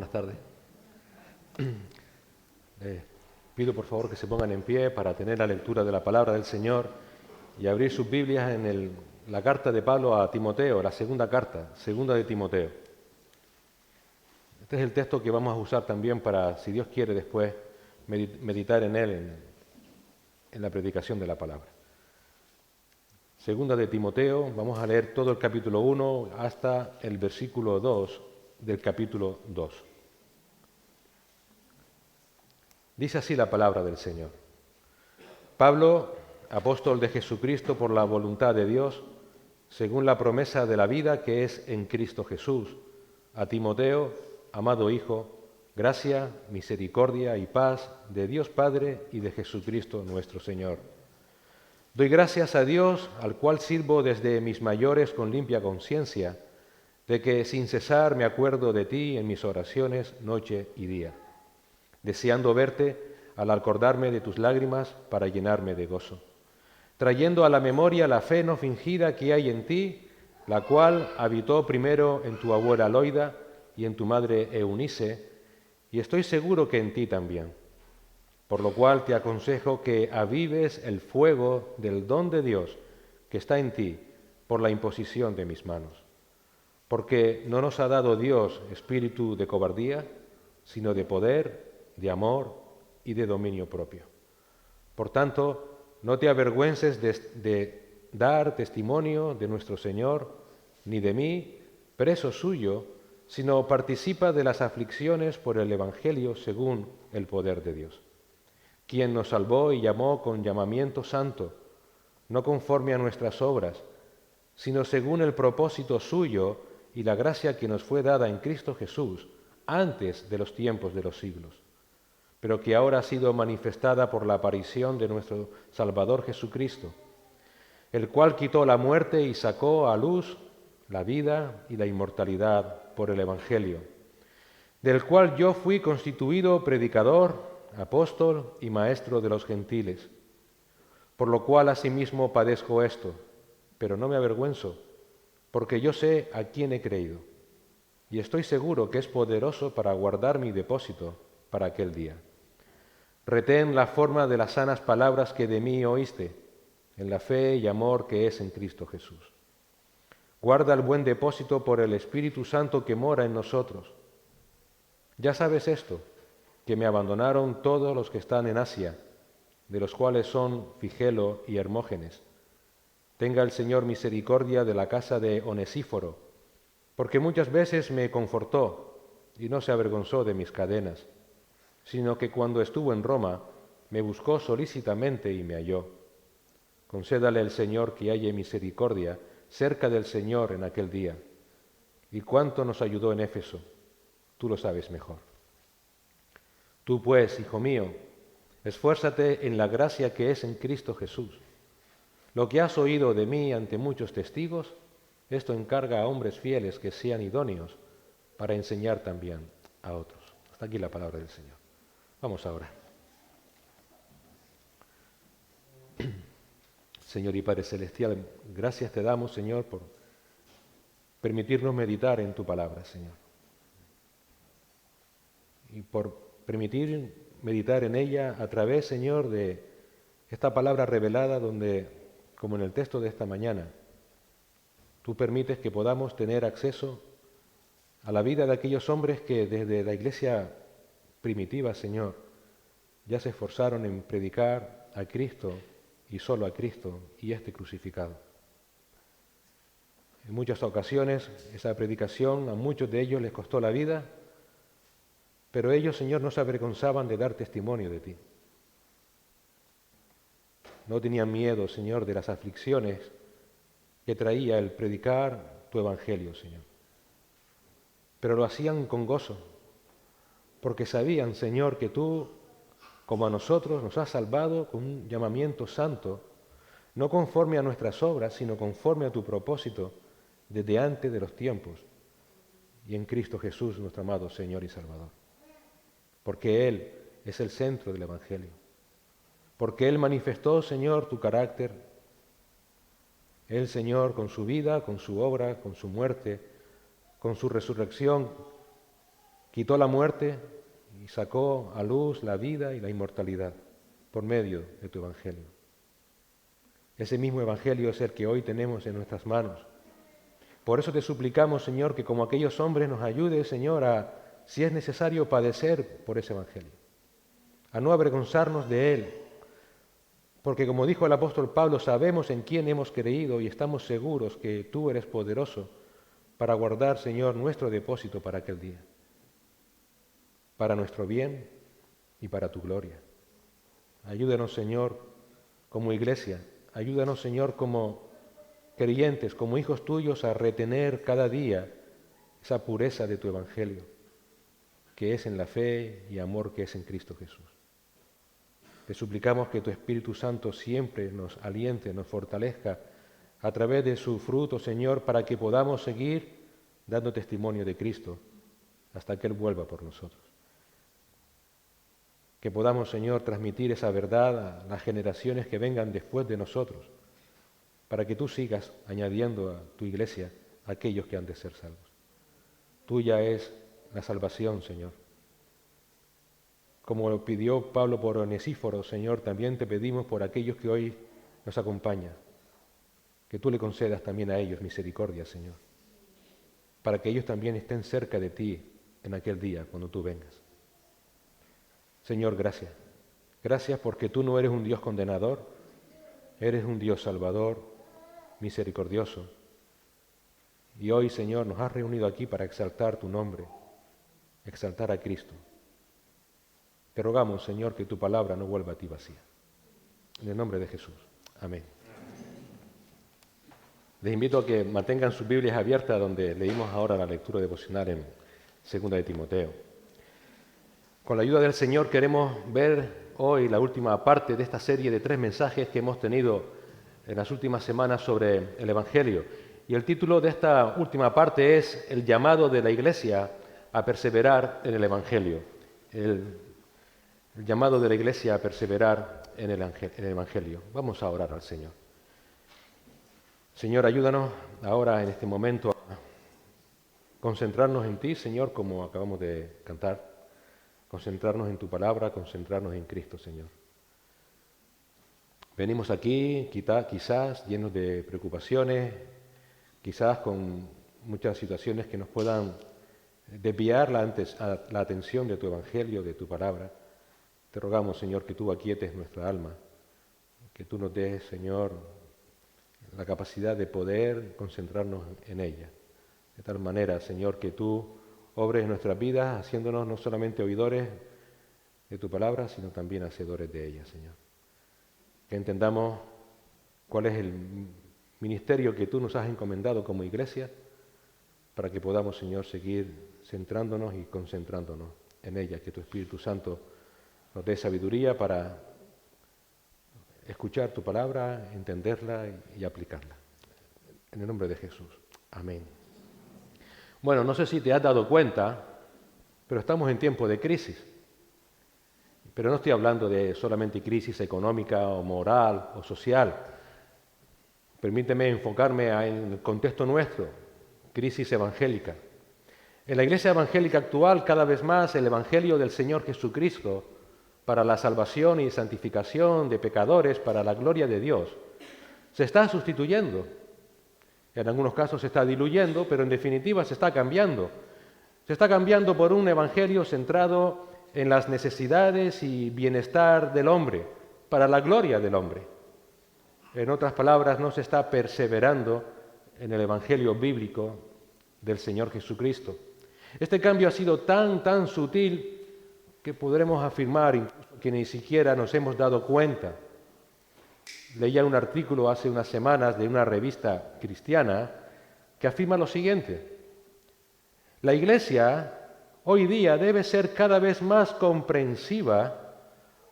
Buenas tardes. Pido por favor que se pongan en pie para tener la lectura de la palabra del Señor y abrir sus Biblias en la carta de Pablo a Timoteo, la segunda carta, segunda de Timoteo. Este es el texto que vamos a usar también para, si Dios quiere, después meditar en él en la predicación de la palabra. Segunda de Timoteo, vamos a leer todo el capítulo 1 hasta el versículo 2 del capítulo 2. Dice así la palabra del Señor. Pablo, apóstol de Jesucristo por la voluntad de Dios, según la promesa de la vida que es en Cristo Jesús, a Timoteo, amado Hijo, gracia, misericordia y paz de Dios Padre y de Jesucristo nuestro Señor. Doy gracias a Dios, al cual sirvo desde mis mayores con limpia conciencia, de que sin cesar me acuerdo de ti en mis oraciones noche y día, deseando verte al acordarme de tus lágrimas para llenarme de gozo, trayendo a la memoria la fe no fingida que hay en ti, la cual habitó primero en tu abuela Loida y en tu madre Eunice, y estoy seguro que en ti también. Por lo cual te aconsejo que avives el fuego del don de Dios que está en ti por la imposición de mis manos. Porque no nos ha dado Dios espíritu de cobardía, sino de poder, de amor y de dominio propio. Por tanto, no te avergüences de dar testimonio de nuestro Señor, ni de mí, preso suyo, sino participa de las aflicciones por el Evangelio según el poder de Dios, quien nos salvó y llamó con llamamiento santo, no conforme a nuestras obras, sino según el propósito suyo y la gracia que nos fue dada en Cristo Jesús antes de los tiempos de los siglos, pero que ahora ha sido manifestada por la aparición de nuestro Salvador Jesucristo, el cual quitó la muerte y sacó a luz la vida y la inmortalidad por el Evangelio, del cual yo fui constituido predicador, apóstol y maestro de los gentiles, por lo cual asimismo padezco esto, pero no me avergüenzo, porque yo sé a quién he creído, y estoy seguro que es poderoso para guardar mi depósito para aquel día. Retén la forma de las sanas palabras que de mí oíste, en la fe y amor que es en Cristo Jesús. Guarda el buen depósito por el Espíritu Santo que mora en nosotros. Ya sabes esto, que me abandonaron todos los que están en Asia, de los cuales son Figelo y Hermógenes. Tenga el Señor misericordia de la casa de Onesíforo, porque muchas veces me confortó y no se avergonzó de mis cadenas, sino que cuando estuvo en Roma me buscó solícitamente y me halló. Concédale el Señor que halle misericordia cerca del Señor en aquel día. Y cuánto nos ayudó en Éfeso, tú lo sabes mejor. Tú pues, hijo mío, esfuérzate en la gracia que es en Cristo Jesús. Lo que has oído de mí ante muchos testigos, esto encarga a hombres fieles que sean idóneos para enseñar también a otros. Hasta aquí la palabra del Señor. Vamos ahora. Señor y Padre Celestial, gracias te damos, Señor, por permitirnos meditar en tu palabra, Señor. Y por permitir meditar en ella a través, Señor, de esta palabra revelada donde, como en el texto de esta mañana, tú permites que podamos tener acceso a la vida de aquellos hombres que desde la iglesia primitiva, Señor, ya se esforzaron en predicar a Cristo y solo a Cristo y este crucificado. En muchas ocasiones esa predicación a muchos de ellos les costó la vida, pero ellos, Señor, no se avergonzaban de dar testimonio de ti. No tenían miedo, Señor, de las aflicciones que traía el predicar tu evangelio, Señor. Pero lo hacían con gozo, porque sabían, Señor, que tú, como a nosotros, nos has salvado con un llamamiento santo, no conforme a nuestras obras, sino conforme a tu propósito desde antes de los tiempos, y en Cristo Jesús, nuestro amado Señor y Salvador. Porque Él es el centro del evangelio. Porque Él manifestó, Señor, tu carácter. Él, Señor, con su vida, con su obra, con su muerte, con su resurrección, Quitó la muerte y sacó a luz la vida y la inmortalidad por medio de tu Evangelio. Ese mismo Evangelio es el que hoy tenemos en nuestras manos. Por eso te suplicamos, Señor, que como aquellos hombres nos ayudes, Señor, a, si es necesario, padecer por ese Evangelio, a no avergonzarnos de él, porque como dijo el apóstol Pablo, sabemos en quién hemos creído y estamos seguros que tú eres poderoso para guardar, Señor, nuestro depósito para aquel día, para nuestro bien y para tu gloria. Ayúdanos, Señor, como iglesia, ayúdanos, Señor, como creyentes, como hijos tuyos, a retener cada día esa pureza de tu Evangelio, que es en la fe y amor que es en Cristo Jesús. Te suplicamos que tu Espíritu Santo siempre nos aliente, nos fortalezca a través de su fruto, Señor, para que podamos seguir dando testimonio de Cristo hasta que Él vuelva por nosotros. Que podamos, Señor, transmitir esa verdad a las generaciones que vengan después de nosotros, para que tú sigas añadiendo a tu iglesia a aquellos que han de ser salvos. Tuya es la salvación, Señor. Como lo pidió Pablo por Onesíforo, Señor, también te pedimos por aquellos que hoy nos acompañan, que tú le concedas también a ellos misericordia, Señor, para que ellos también estén cerca de ti en aquel día cuando tú vengas. Señor, gracias. Gracias porque tú no eres un Dios condenador, eres un Dios salvador, misericordioso. Y hoy, Señor, nos has reunido aquí para exaltar tu nombre, exaltar a Cristo. Te rogamos, Señor, que tu palabra no vuelva a ti vacía. En el nombre de Jesús. Amén. Les invito a que mantengan sus Biblias abiertas donde leímos ahora la lectura devocional en 2 de Timoteo. Con la ayuda del Señor queremos ver hoy la última parte de esta serie de 3 mensajes que hemos tenido en las últimas semanas sobre el Evangelio. Y el título de esta última parte es El llamado de la Iglesia a perseverar en el Evangelio. El llamado de la Iglesia a perseverar en el Evangelio. Vamos a orar al Señor. Señor, ayúdanos ahora en este momento a concentrarnos en ti, Señor, como acabamos de cantar. Concentrarnos en tu palabra, concentrarnos en Cristo, Señor. Venimos aquí quizás llenos de preocupaciones, quizás con muchas situaciones que nos puedan desviar la atención de tu Evangelio, de tu palabra. Te rogamos, Señor, que tú aquietes nuestra alma, que tú nos des, Señor, la capacidad de poder concentrarnos en ella. De tal manera, Señor, que tú obres en nuestras vidas, haciéndonos no solamente oidores de tu palabra, sino también hacedores de ella, Señor. Que entendamos cuál es el ministerio que tú nos has encomendado como iglesia, para que podamos, Señor, seguir centrándonos y concentrándonos en ella. Que tu Espíritu Santo nos dé sabiduría para escuchar tu palabra, entenderla y aplicarla. En el nombre de Jesús. Amén. Bueno, no sé si te has dado cuenta, pero estamos en tiempo de crisis. Pero no estoy hablando de solamente crisis económica o moral o social. Permíteme enfocarme en el contexto nuestro, crisis evangélica. En la iglesia evangélica actual, cada vez más el Evangelio del Señor Jesucristo para la salvación y santificación de pecadores, para la gloria de Dios, se está sustituyendo. En algunos casos se está diluyendo, pero en definitiva se está cambiando. Se está cambiando por un evangelio centrado en las necesidades y bienestar del hombre, para la gloria del hombre. En otras palabras, no se está perseverando en el evangelio bíblico del Señor Jesucristo. Este cambio ha sido tan sutil que podremos afirmar incluso que ni siquiera nos hemos dado cuenta. Leía un artículo hace unas semanas de una revista cristiana que afirma lo siguiente: la Iglesia hoy día debe ser cada vez más comprensiva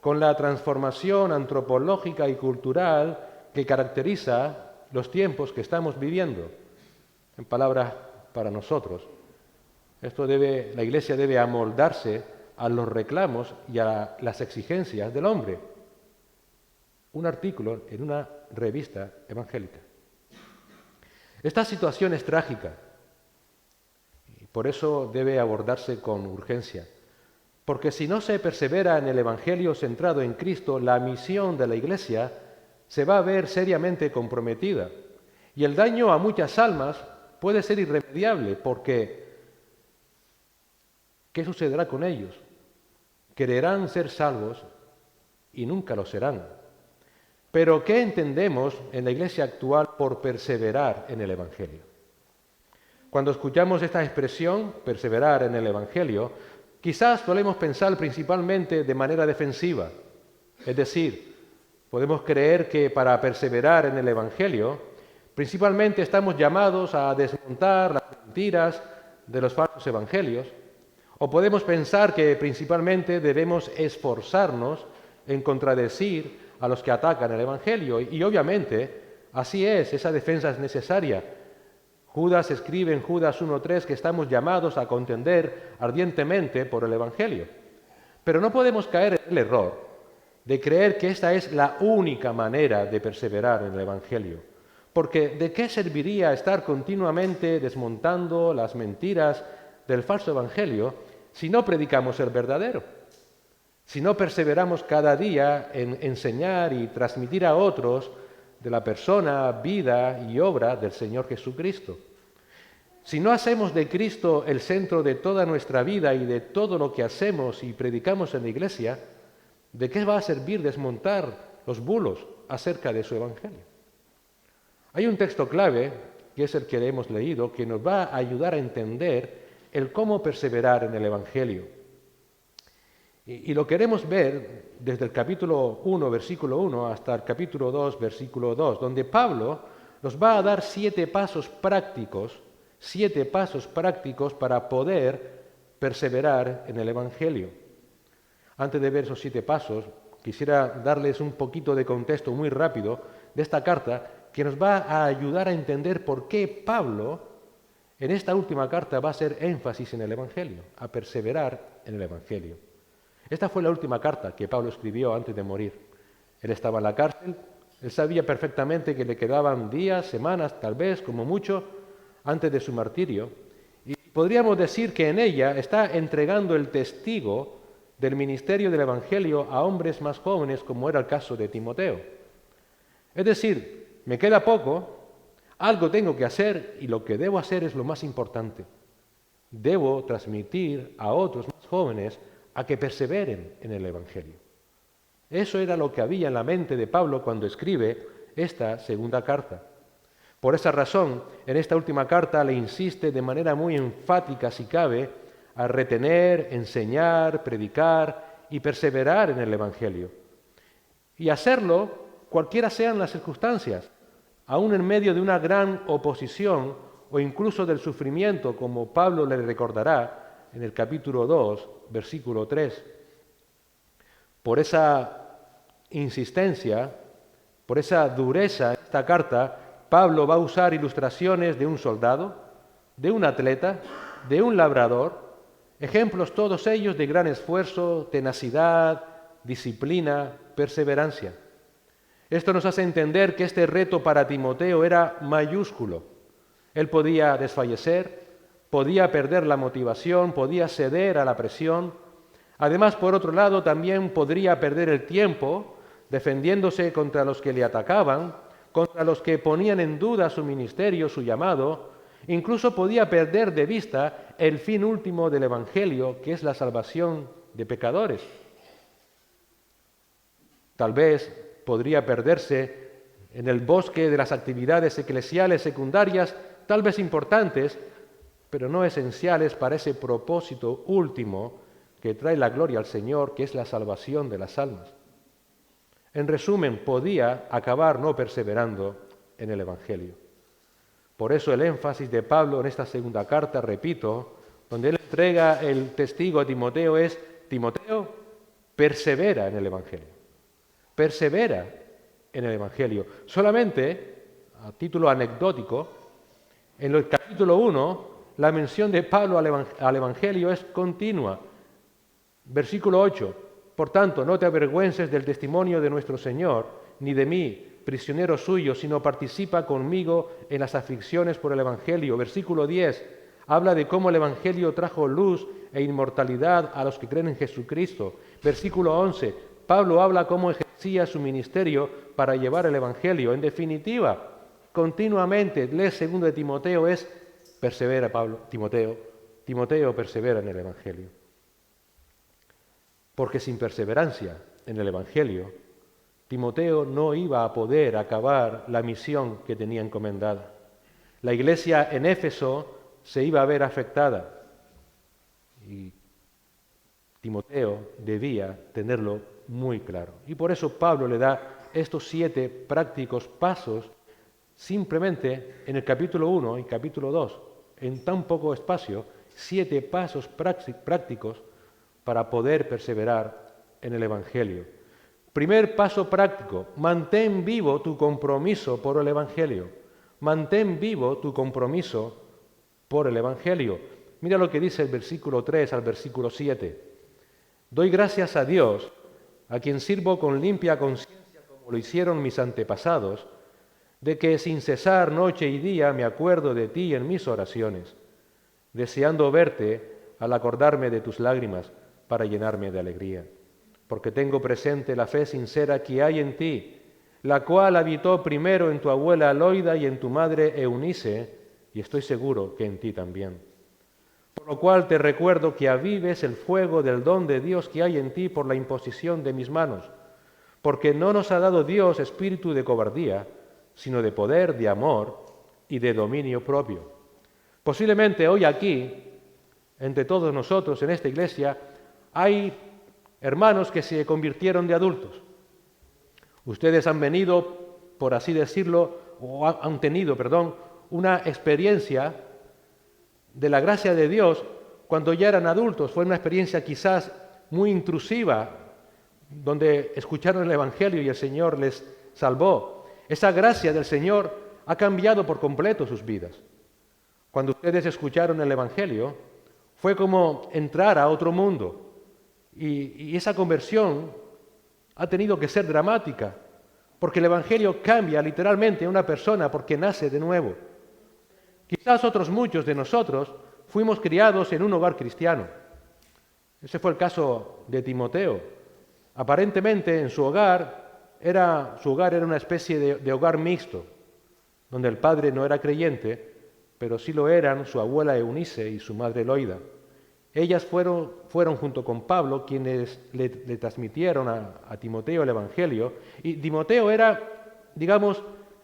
con la transformación antropológica y cultural que caracteriza los tiempos que estamos viviendo. En palabras para nosotros, la Iglesia debe amoldarse a los reclamos y a las exigencias del hombre. Un artículo en una revista evangélica. Esta situación es trágica. por eso debe abordarse con urgencia. Porque si no se persevera en el Evangelio centrado en Cristo, la misión de la Iglesia se va a ver seriamente comprometida. Y el daño a muchas almas puede ser irremediable, porque ¿qué sucederá con ellos? Quererán ser salvos y nunca lo serán. Pero ¿qué entendemos en la Iglesia actual por perseverar en el Evangelio? Cuando escuchamos esta expresión, perseverar en el Evangelio, quizás solemos pensar principalmente de manera defensiva. Es decir, podemos creer que para perseverar en el Evangelio, principalmente estamos llamados a desmontar las mentiras de los falsos evangelios, o podemos pensar que principalmente debemos esforzarnos en contradecir a los que atacan el Evangelio. Y obviamente, así es, esa defensa es necesaria. Judas escribe en Judas 1:3 que estamos llamados a contender ardientemente por el Evangelio. Pero no podemos caer en el error de creer que esta es la única manera de perseverar en el Evangelio. Porque ¿de qué serviría estar continuamente desmontando las mentiras del falso Evangelio si no predicamos el verdadero? Si no perseveramos cada día en enseñar y transmitir a otros de la persona, vida y obra del Señor Jesucristo. Si no hacemos de Cristo el centro de toda nuestra vida y de todo lo que hacemos y predicamos en la Iglesia, ¿de qué va a servir desmontar los bulos acerca de su Evangelio? Hay un texto clave, que es el que hemos leído, que nos va a ayudar a entender el cómo perseverar en el Evangelio. Y lo queremos ver desde el capítulo 1, versículo 1, hasta el capítulo 2, versículo 2, donde Pablo nos va a dar 7 pasos prácticos para poder perseverar en el Evangelio. Antes de ver esos 7 pasos, quisiera darles un poquito de contexto muy rápido de esta carta que nos va a ayudar a entender por qué Pablo en esta última carta va a hacer énfasis en el Evangelio, a perseverar en el Evangelio. Esta fue la última carta que Pablo escribió antes de morir. Él estaba en la cárcel, él sabía perfectamente que le quedaban días, semanas, tal vez, como mucho, antes de su martirio, y podríamos decir que en ella está entregando el testigo del ministerio del Evangelio a hombres más jóvenes, como era el caso de Timoteo. Es decir, me queda poco, algo tengo que hacer y lo que debo hacer es lo más importante. Debo transmitir a otros más jóvenes a que perseveren en el Evangelio. Eso era lo que había en la mente de Pablo cuando escribe esta segunda carta. Por esa razón, en esta última carta le insiste de manera muy enfática, si cabe, a retener, enseñar, predicar y perseverar en el Evangelio. Y hacerlo cualquiera sean las circunstancias, aún en medio de una gran oposición o incluso del sufrimiento, como Pablo le recordará en el capítulo 2, versículo 3. Por esa insistencia, por esa dureza en esta carta, Pablo va a usar ilustraciones de un soldado, de un atleta, de un labrador, ejemplos todos ellos de gran esfuerzo, tenacidad, disciplina, perseverancia. Esto nos hace entender que este reto para Timoteo era mayúsculo. Él podía desfallecer, podía perder la motivación, podía ceder a la presión. Además, por otro lado, también podría perder el tiempo defendiéndose contra los que le atacaban, contra los que ponían en duda su ministerio, su llamado. Incluso podía perder de vista el fin último del Evangelio, que es la salvación de pecadores. Tal vez podría perderse en el bosque de las actividades eclesiales secundarias, tal vez importantes, pero no esenciales para ese propósito último que trae la gloria al Señor, que es la salvación de las almas. En resumen, podía acabar no perseverando en el Evangelio. Por eso el énfasis de Pablo en esta segunda carta, repito, donde él entrega el testigo a Timoteo es: Timoteo, persevera en el Evangelio. Persevera en el Evangelio. Solamente, a título anecdótico, en el capítulo 1, la mención de Pablo al Evangelio es continua. Versículo 8. Por tanto, no te avergüences del testimonio de nuestro Señor, ni de mí, prisionero suyo, sino participa conmigo en las aflicciones por el Evangelio. Versículo 10. habla de cómo el Evangelio trajo luz e inmortalidad a los que creen en Jesucristo. Versículo 11, Pablo habla cómo ejercía su ministerio para llevar el Evangelio. En definitiva, continuamente, lee 2 de Timoteo, persevera Timoteo persevera en el Evangelio. Porque sin perseverancia en el Evangelio, Timoteo no iba a poder acabar la misión que tenía encomendada. La iglesia en Éfeso se iba a ver afectada y Timoteo debía tenerlo muy claro. Y por eso Pablo le da estos 7 prácticos pasos simplemente en el capítulo 1 y capítulo 2, en tan poco espacio, 7 pasos prácticos para poder perseverar en el Evangelio. Primer paso práctico, mantén vivo tu compromiso por el Evangelio. Mantén vivo tu compromiso por el Evangelio. Mira lo que dice el versículo 3 al versículo 7. Doy gracias a Dios, a quien sirvo con limpia conciencia como lo hicieron mis antepasados, de que sin cesar noche y día me acuerdo de ti en mis oraciones, deseando verte al acordarme de tus lágrimas para llenarme de alegría, porque tengo presente la fe sincera que hay en ti, la cual habitó primero en tu abuela Loida y en tu madre Eunice, y estoy seguro que en ti también. Por lo cual te recuerdo que avives el fuego del don de Dios que hay en ti por la imposición de mis manos, porque no nos ha dado Dios espíritu de cobardía, sino de poder, de amor y de dominio propio. Posiblemente hoy aquí, entre todos nosotros en esta iglesia, hay hermanos que se convirtieron de adultos. Ustedes han venido, por así decirlo, o han tenido, una experiencia de la gracia de Dios cuando ya eran adultos. Fue una experiencia quizás muy intrusiva, donde escucharon el Evangelio y el Señor les salvó. Esa gracia del Señor ha cambiado por completo sus vidas. Cuando ustedes escucharon el Evangelio, fue como entrar a otro mundo. Y esa conversión ha tenido que ser dramática, porque el Evangelio cambia literalmente a una persona porque nace de nuevo. Quizás muchos de nosotros fuimos criados en un hogar cristiano. Ese fue el caso de Timoteo. Aparentemente en su hogar era una especie de hogar mixto, donde el padre no era creyente, pero sí lo eran su abuela Eunice y su madre Loida. Ellas fueron junto con Pablo quienes le transmitieron a Timoteo el Evangelio, y Timoteo era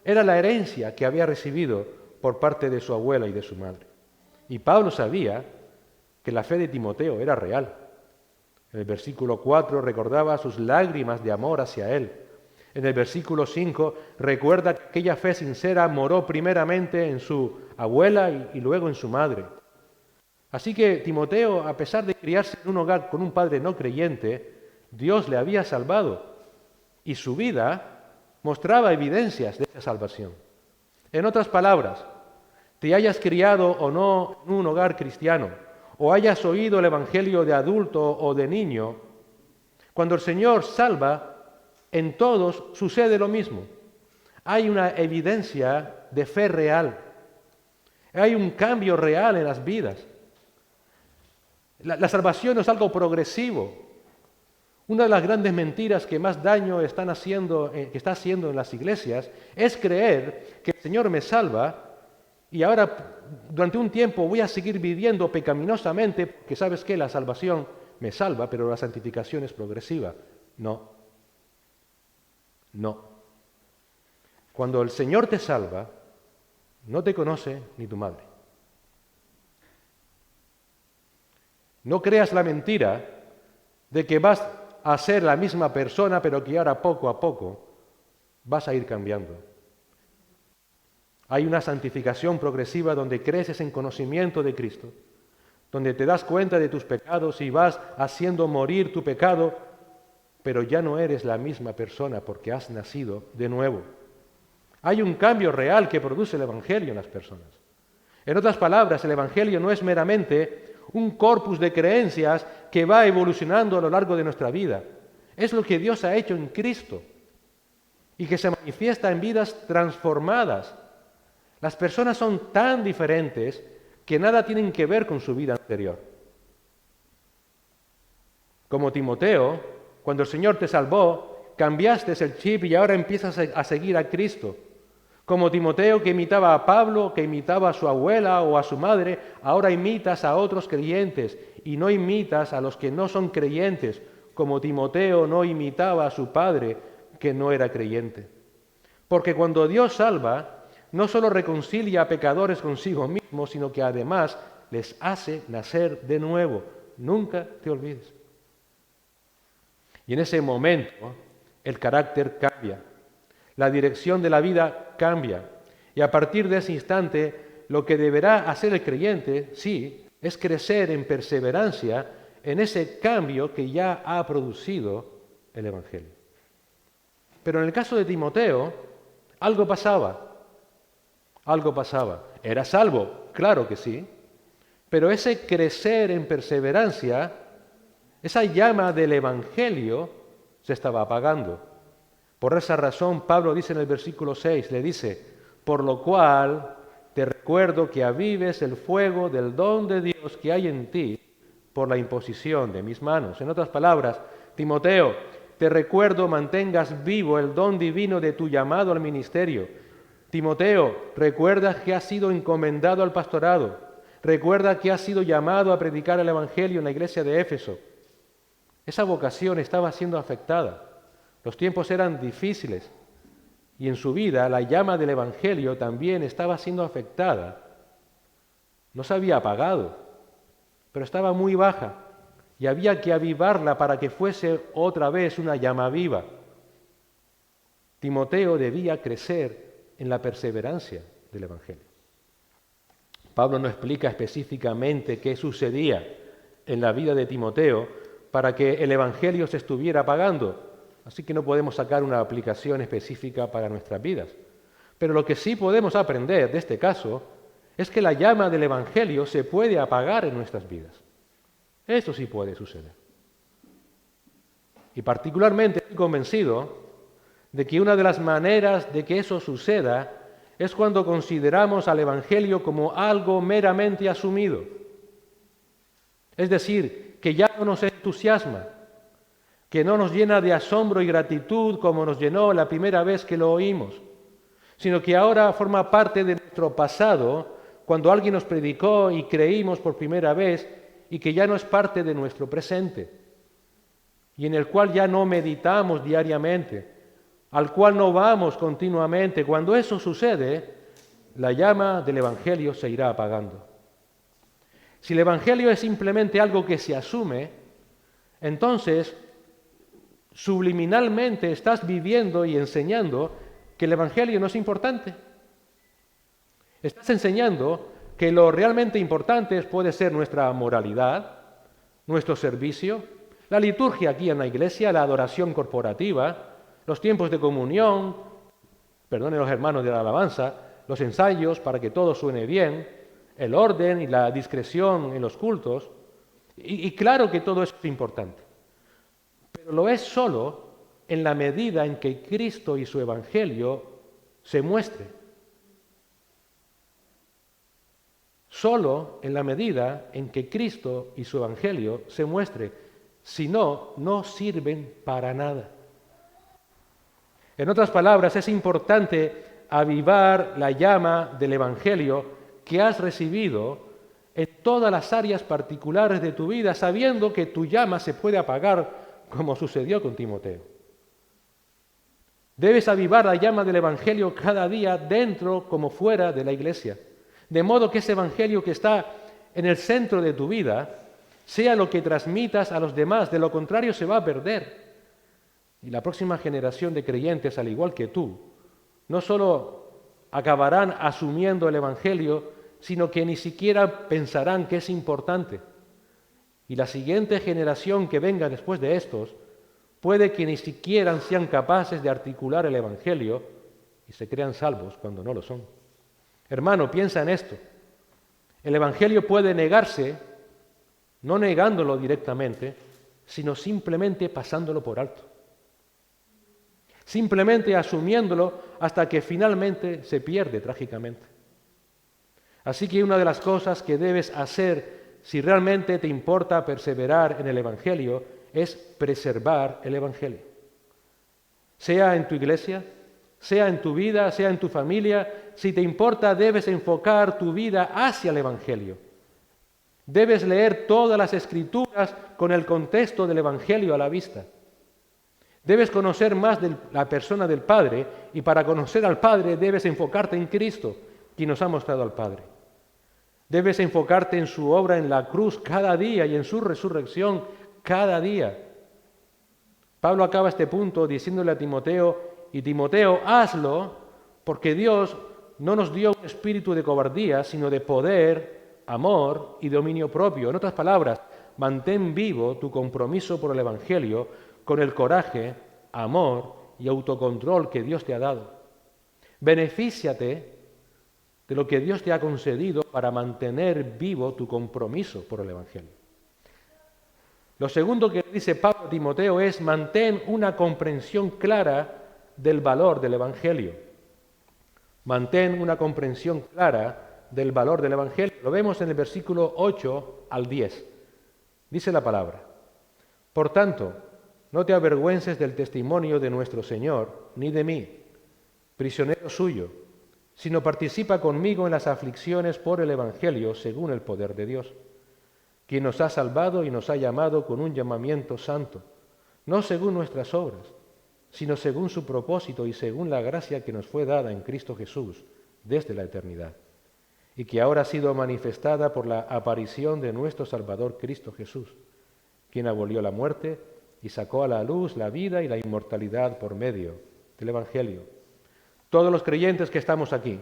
la herencia que había recibido por parte de su abuela y de su madre. Y Pablo sabía que la fe de Timoteo era real. En el versículo 4 recordaba sus lágrimas de amor hacia él. En el versículo 5 recuerda que aquella fe sincera moró primeramente en su abuela y luego en su madre. Así que Timoteo, a pesar de criarse en un hogar con un padre no creyente, Dios le había salvado y su vida mostraba evidencias de esa salvación. En otras palabras, te hayas criado o no en un hogar cristiano, o hayas oído el Evangelio de adulto o de niño, cuando el Señor salva, en todos sucede lo mismo. Hay una evidencia de fe real. Hay un cambio real en las vidas. La salvación no es algo progresivo. Una de las grandes mentiras que más daño que está haciendo en las iglesias es creer que el Señor me salva y ahora durante un tiempo voy a seguir viviendo pecaminosamente porque sabes que la salvación me salva, pero la santificación es progresiva. No. Cuando el Señor te salva, no te conoce ni tu madre. No creas la mentira de que vas a ser la misma persona, pero que ahora poco a poco vas a ir cambiando. Hay una santificación progresiva donde creces en conocimiento de Cristo, donde te das cuenta de tus pecados y vas haciendo morir tu pecado, pero ya no eres la misma persona porque has nacido de nuevo. Hay un cambio real que produce el Evangelio en las personas. En otras palabras, el Evangelio no es meramente un corpus de creencias que va evolucionando a lo largo de nuestra vida. Es lo que Dios ha hecho en Cristo y que se manifiesta en vidas transformadas. Las personas son tan diferentes que nada tienen que ver con su vida anterior. Como Timoteo, cuando el Señor te salvó, cambiaste el chip y ahora empiezas a seguir a Cristo. Como Timoteo, que imitaba a Pablo, que imitaba a su abuela o a su madre, ahora imitas a otros creyentes y no imitas a los que no son creyentes, como Timoteo no imitaba a su padre, que no era creyente. Porque cuando Dios salva, no solo reconcilia a pecadores consigo mismo, sino que además les hace nacer de nuevo. Nunca te olvides. Y en ese momento el carácter cambia, la dirección de la vida cambia. Y a partir de ese instante, lo que deberá hacer el creyente, sí, es crecer en perseverancia en ese cambio que ya ha producido el Evangelio. Pero en el caso de Timoteo, algo pasaba. ¿Era salvo? Claro que sí. Pero ese crecer en perseverancia, esa llama del Evangelio, se estaba apagando. Por esa razón, Pablo dice en el versículo 6, le dice, por lo cual te recuerdo que avives el fuego del don de Dios que hay en ti por la imposición de mis manos. En otras palabras, Timoteo, te recuerdo mantengas vivo el don divino de tu llamado al ministerio. Timoteo, recuerda que has sido encomendado al pastorado. Recuerda que has sido llamado a predicar el Evangelio en la iglesia de Éfeso. Esa vocación estaba siendo afectada. Los tiempos eran difíciles y en su vida la llama del Evangelio también estaba siendo afectada. No se había apagado, pero estaba muy baja y había que avivarla para que fuese otra vez una llama viva. Timoteo debía crecer en la perseverancia del Evangelio. Pablo no explica específicamente qué sucedía en la vida de Timoteo para que el Evangelio se estuviera apagando, así que no podemos sacar una aplicación específica para nuestras vidas. Pero lo que sí podemos aprender de este caso es que la llama del Evangelio se puede apagar en nuestras vidas. Eso sí puede suceder. Y particularmente estoy convencido de que una de las maneras de que eso suceda es cuando consideramos al Evangelio como algo meramente asumido. Es decir, que ya no nos entusiasma, que no nos llena de asombro y gratitud como nos llenó la primera vez que lo oímos, sino que ahora forma parte de nuestro pasado cuando alguien nos predicó y creímos por primera vez y que ya no es parte de nuestro presente y en el cual ya no meditamos diariamente, al cual no vamos continuamente. Cuando eso sucede, la llama del Evangelio se irá apagando. Si el Evangelio es simplemente algo que se asume, entonces subliminalmente estás viviendo y enseñando que el Evangelio no es importante. Estás enseñando que lo realmente importante puede ser nuestra moralidad, nuestro servicio, la liturgia aquí en la iglesia, la adoración corporativa, los tiempos de comunión, perdonen los hermanos de la alabanza, los ensayos para que todo suene bien, el orden y la discreción en los cultos. Y claro que todo eso es importante. Pero lo es solo en la medida en que Cristo y su Evangelio se muestre. Solo en la medida en que Cristo y su Evangelio se muestre. Si no, no sirven para nada. En otras palabras, es importante avivar la llama del Evangelio que has recibido en todas las áreas particulares de tu vida, sabiendo que tu llama se puede apagar como sucedió con Timoteo. Debes avivar la llama del Evangelio cada día dentro como fuera de la iglesia, de modo que ese Evangelio que está en el centro de tu vida sea lo que transmitas a los demás, de lo contrario se va a perder. Y la próxima generación de creyentes, al igual que tú, no solo acabarán asumiendo el Evangelio, sino que ni siquiera pensarán que es importante. Y la siguiente generación que venga después de estos, puede que ni siquiera sean capaces de articular el Evangelio y se crean salvos cuando no lo son. Hermano, piensa en esto. El Evangelio puede negarse, no negándolo directamente, sino simplemente pasándolo por alto. Simplemente asumiéndolo hasta que finalmente se pierde trágicamente. Así que una de las cosas que debes hacer si realmente te importa perseverar en el Evangelio es preservar el Evangelio. Sea en tu iglesia, sea en tu vida, sea en tu familia, si te importa debes enfocar tu vida hacia el Evangelio. Debes leer todas las Escrituras con el contexto del Evangelio a la vista. Debes conocer más de la persona del Padre y para conocer al Padre debes enfocarte en Cristo, quien nos ha mostrado al Padre. Debes enfocarte en su obra en la cruz cada día y en su resurrección cada día. Pablo acaba este punto diciéndole a Timoteo, y Timoteo, hazlo, porque Dios no nos dio un espíritu de cobardía, sino de poder, amor y dominio propio. En otras palabras, mantén vivo tu compromiso por el Evangelio con el coraje, amor y autocontrol que Dios te ha dado. Benefíciate de lo que Dios te ha concedido para mantener vivo tu compromiso por el Evangelio. Lo segundo que dice Pablo a Timoteo es mantén una comprensión clara del valor del Evangelio. Mantén una comprensión clara del valor del Evangelio. Lo vemos en el versículo 8 al 10. Dice la palabra: Por tanto, no te avergüences del testimonio de nuestro Señor, ni de mí, prisionero suyo, sino participa conmigo en las aflicciones por el Evangelio según el poder de Dios, quien nos ha salvado y nos ha llamado con un llamamiento santo, no según nuestras obras, sino según su propósito y según la gracia que nos fue dada en Cristo Jesús desde la eternidad, y que ahora ha sido manifestada por la aparición de nuestro Salvador Cristo Jesús, quien abolió la muerte y sacó a la luz la vida y la inmortalidad por medio del Evangelio. Todos los creyentes que estamos aquí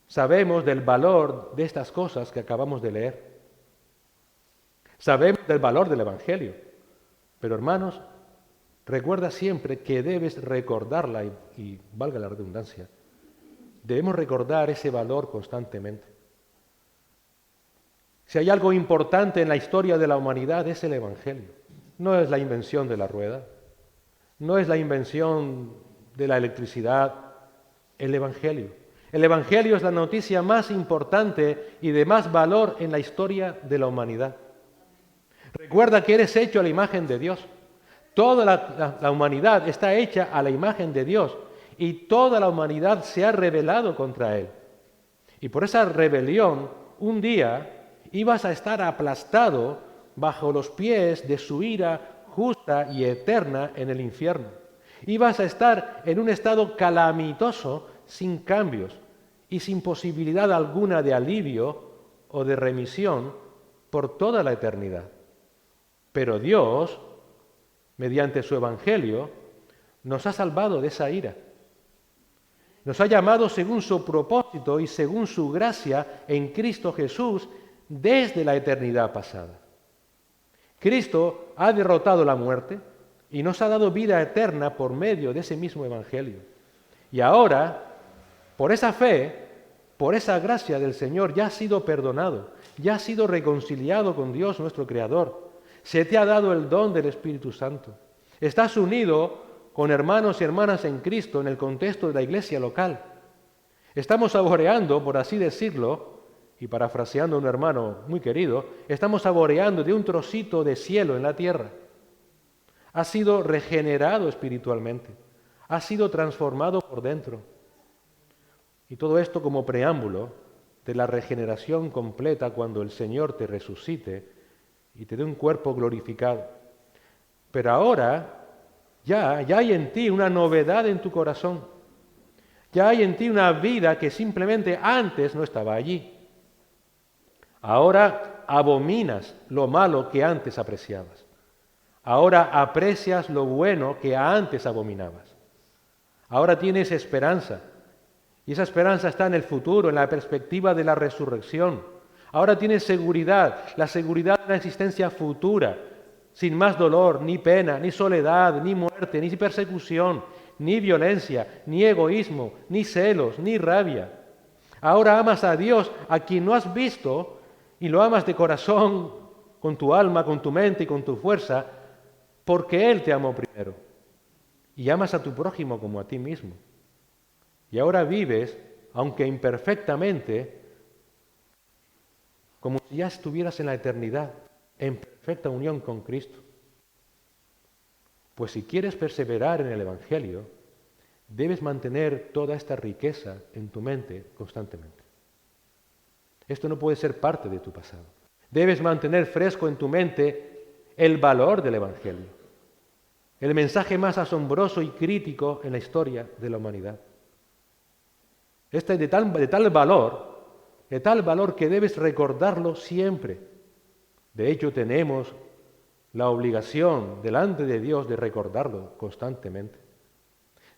sabemos del valor de estas cosas que acabamos de leer. Sabemos del valor del Evangelio. Pero hermanos, recuerda siempre que debes recordarla y valga la redundancia, debemos recordar ese valor constantemente. Si hay algo importante en la historia de la humanidad es el Evangelio. No es la invención de la rueda, no es la invención de la electricidad, el Evangelio. El Evangelio es la noticia más importante y de más valor en la historia de la humanidad. Recuerda que eres hecho a la imagen de Dios. Toda la humanidad está hecha a la imagen de Dios y toda la humanidad se ha rebelado contra Él. Y por esa rebelión, un día ibas a estar aplastado bajo los pies de su ira justa y eterna en el infierno. Ibas a estar en un estado calamitoso, sin cambios y sin posibilidad alguna de alivio o de remisión por toda la eternidad. Pero Dios, mediante su Evangelio, nos ha salvado de esa ira. Nos ha llamado según su propósito y según su gracia en Cristo Jesús desde la eternidad pasada. Cristo ha derrotado la muerte y nos ha dado vida eterna por medio de ese mismo Evangelio. Y ahora, por esa fe, por esa gracia del Señor, ya has sido perdonado, ya has sido reconciliado con Dios nuestro Creador. Se te ha dado el don del Espíritu Santo. Estás unido con hermanos y hermanas en Cristo en el contexto de la iglesia local. Estamos saboreando, por así decirlo, y parafraseando a un hermano muy querido, estamos saboreando de un trocito de cielo en la tierra. Has sido regenerado espiritualmente, has sido transformado por dentro. Y todo esto como preámbulo de la regeneración completa cuando el Señor te resucite y te dé un cuerpo glorificado. Pero ahora ya hay en ti una novedad en tu corazón. Ya hay en ti una vida que simplemente antes no estaba allí. Ahora abominas lo malo que antes apreciabas. Ahora aprecias lo bueno que antes abominabas. Ahora tienes esperanza. Y esa esperanza está en el futuro, en la perspectiva de la resurrección. Ahora tienes seguridad, la seguridad de una existencia futura, sin más dolor, ni pena, ni soledad, ni muerte, ni persecución, ni violencia, ni egoísmo, ni celos, ni rabia. Ahora amas a Dios, a quien no has visto, y lo amas de corazón, con tu alma, con tu mente y con tu fuerza, porque Él te amó primero. Y amas a tu prójimo como a ti mismo. Y ahora vives, aunque imperfectamente, como si ya estuvieras en la eternidad, en perfecta unión con Cristo. Pues si quieres perseverar en el Evangelio, debes mantener toda esta riqueza en tu mente constantemente. Esto no puede ser parte de tu pasado. Debes mantener fresco en tu mente el valor del Evangelio, el mensaje más asombroso y crítico en la historia de la humanidad. Este es de tal valor que debes recordarlo siempre. De hecho, tenemos la obligación delante de Dios de recordarlo constantemente.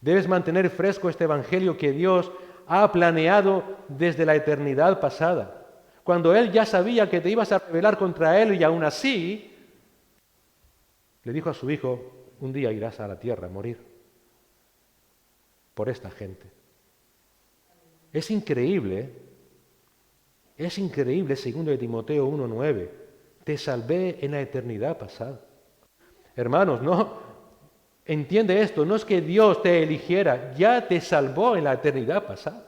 Debes mantener fresco este Evangelio que Dios ha planeado desde la eternidad pasada, cuando Él ya sabía que te ibas a rebelar contra Él y aún así le dijo a su Hijo, un día irás a la tierra a morir por esta gente. Es increíble, 2 de Timoteo 1:9, te salvé en la eternidad pasada. Hermanos, no, entiende esto, no es que Dios te eligiera, ya te salvó en la eternidad pasada.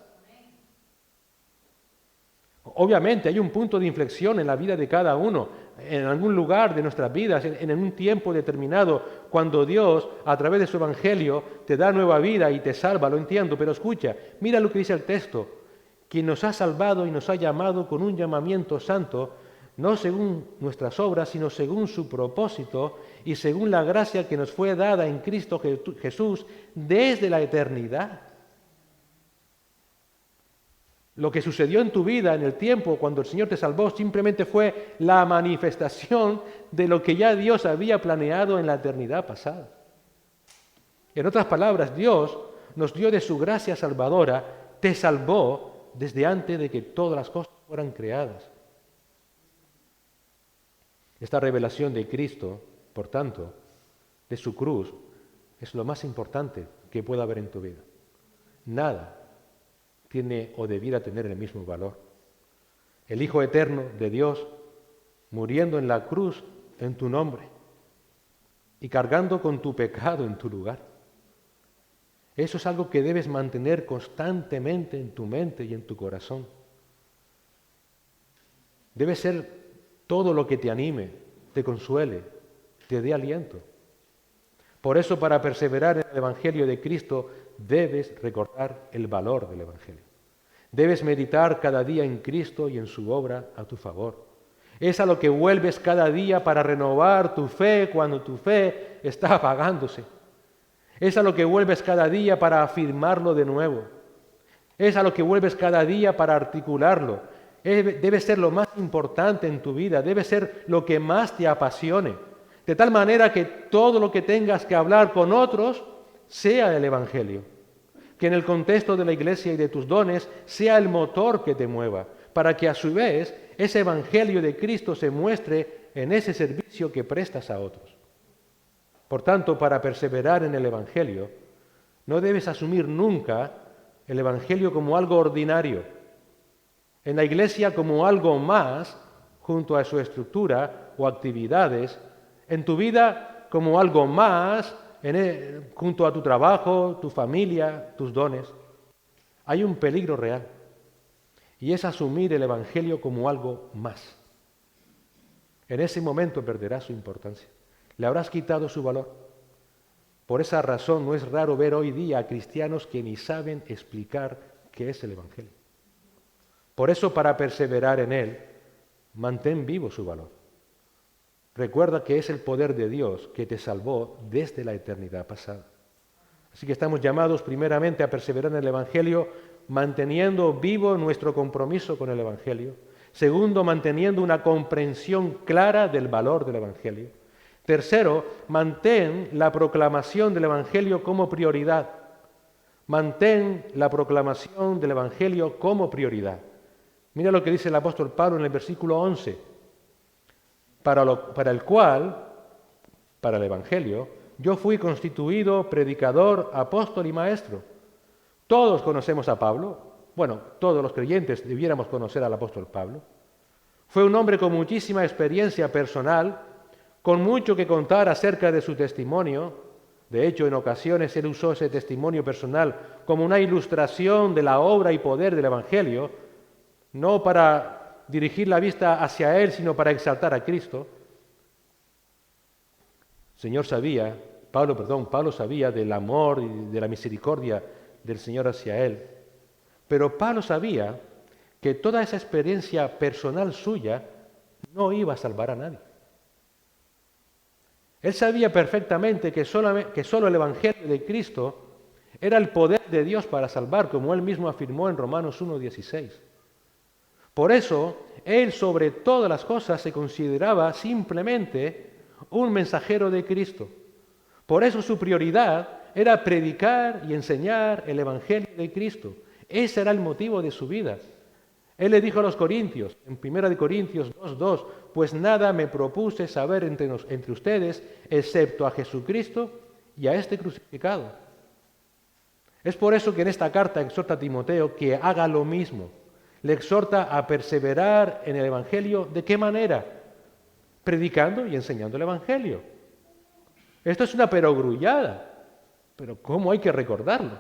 Obviamente hay un punto de inflexión en la vida de cada uno, en algún lugar de nuestras vidas, en un tiempo determinado, cuando Dios, a través de su Evangelio, te da nueva vida y te salva, lo entiendo, pero escucha, mira lo que dice el texto, quien nos ha salvado y nos ha llamado con un llamamiento santo, no según nuestras obras, sino según su propósito y según la gracia que nos fue dada en Cristo Jesús desde la eternidad. Lo que sucedió en tu vida, en el tiempo, cuando el Señor te salvó, simplemente fue la manifestación de lo que ya Dios había planeado en la eternidad pasada. En otras palabras, Dios nos dio de su gracia salvadora, te salvó desde antes de que todas las cosas fueran creadas. Esta revelación de Cristo, por tanto, de su cruz, es lo más importante que pueda haber en tu vida. Nada tiene o debiera tener el mismo valor. El Hijo eterno de Dios muriendo en la cruz en tu nombre y cargando con tu pecado en tu lugar. Eso es algo que debes mantener constantemente en tu mente y en tu corazón. Debe ser todo lo que te anime, te consuele, te dé aliento. Por eso, para perseverar en el Evangelio de Cristo, debes recordar el valor del Evangelio. Debes meditar cada día en Cristo y en su obra a tu favor. Es a lo que vuelves cada día para renovar tu fe cuando tu fe está apagándose. Es a lo que vuelves cada día para afirmarlo de nuevo. Es a lo que vuelves cada día para articularlo. Debe ser lo más importante en tu vida, debe ser lo que más te apasione. De tal manera que todo lo que tengas que hablar con otros sea el Evangelio. Que en el contexto de la iglesia y de tus dones sea el motor que te mueva, para que a su vez ese Evangelio de Cristo se muestre en ese servicio que prestas a otros. Por tanto, para perseverar en el Evangelio, no debes asumir nunca el Evangelio como algo ordinario, en la iglesia como algo más junto a su estructura o actividades, en tu vida como algo más junto a tu trabajo, tu familia, tus dones. Hay un peligro real y es asumir el Evangelio como algo más. En ese momento perderá su importancia, le habrás quitado su valor. Por esa razón no es raro ver hoy día a cristianos que ni saben explicar qué es el Evangelio. Por eso, para perseverar en él, mantén vivo su valor. Recuerda que es el poder de Dios que te salvó desde la eternidad pasada. Así que estamos llamados primeramente a perseverar en el Evangelio, manteniendo vivo nuestro compromiso con el Evangelio. Segundo, manteniendo una comprensión clara del valor del Evangelio. Tercero, mantén la proclamación del Evangelio como prioridad. Mantén la proclamación del Evangelio como prioridad. Mira lo que dice el apóstol Pablo en el versículo 11. Para el Evangelio, yo fui constituido predicador, apóstol y maestro. Todos conocemos a Pablo. Bueno, todos los creyentes debiéramos conocer al apóstol Pablo. Fue un hombre con muchísima experiencia personal, con mucho que contar acerca de su testimonio. De hecho, en ocasiones él usó ese testimonio personal como una ilustración de la obra y poder del Evangelio, no para dirigir la vista hacia Él, sino para exaltar a Cristo. Pablo sabía del amor y de la misericordia del Señor hacia Él. Pero Pablo sabía que toda esa experiencia personal suya no iba a salvar a nadie. Él sabía perfectamente que solo el Evangelio de Cristo era el poder de Dios para salvar, como él mismo afirmó en Romanos 1:16. Por eso, él sobre todas las cosas se consideraba simplemente un mensajero de Cristo. Por eso su prioridad era predicar y enseñar el Evangelio de Cristo. Ese era el motivo de su vida. Él le dijo a los corintios, en 1 Corintios 2:2, pues nada me propuse saber entre ustedes, excepto a Jesucristo y a este crucificado. Es por eso que en esta carta exhorta a Timoteo que haga lo mismo. Le exhorta a perseverar en el Evangelio. ¿De qué manera? Predicando y enseñando el Evangelio. Esto es una perogrullada, pero ¿cómo hay que recordarlo?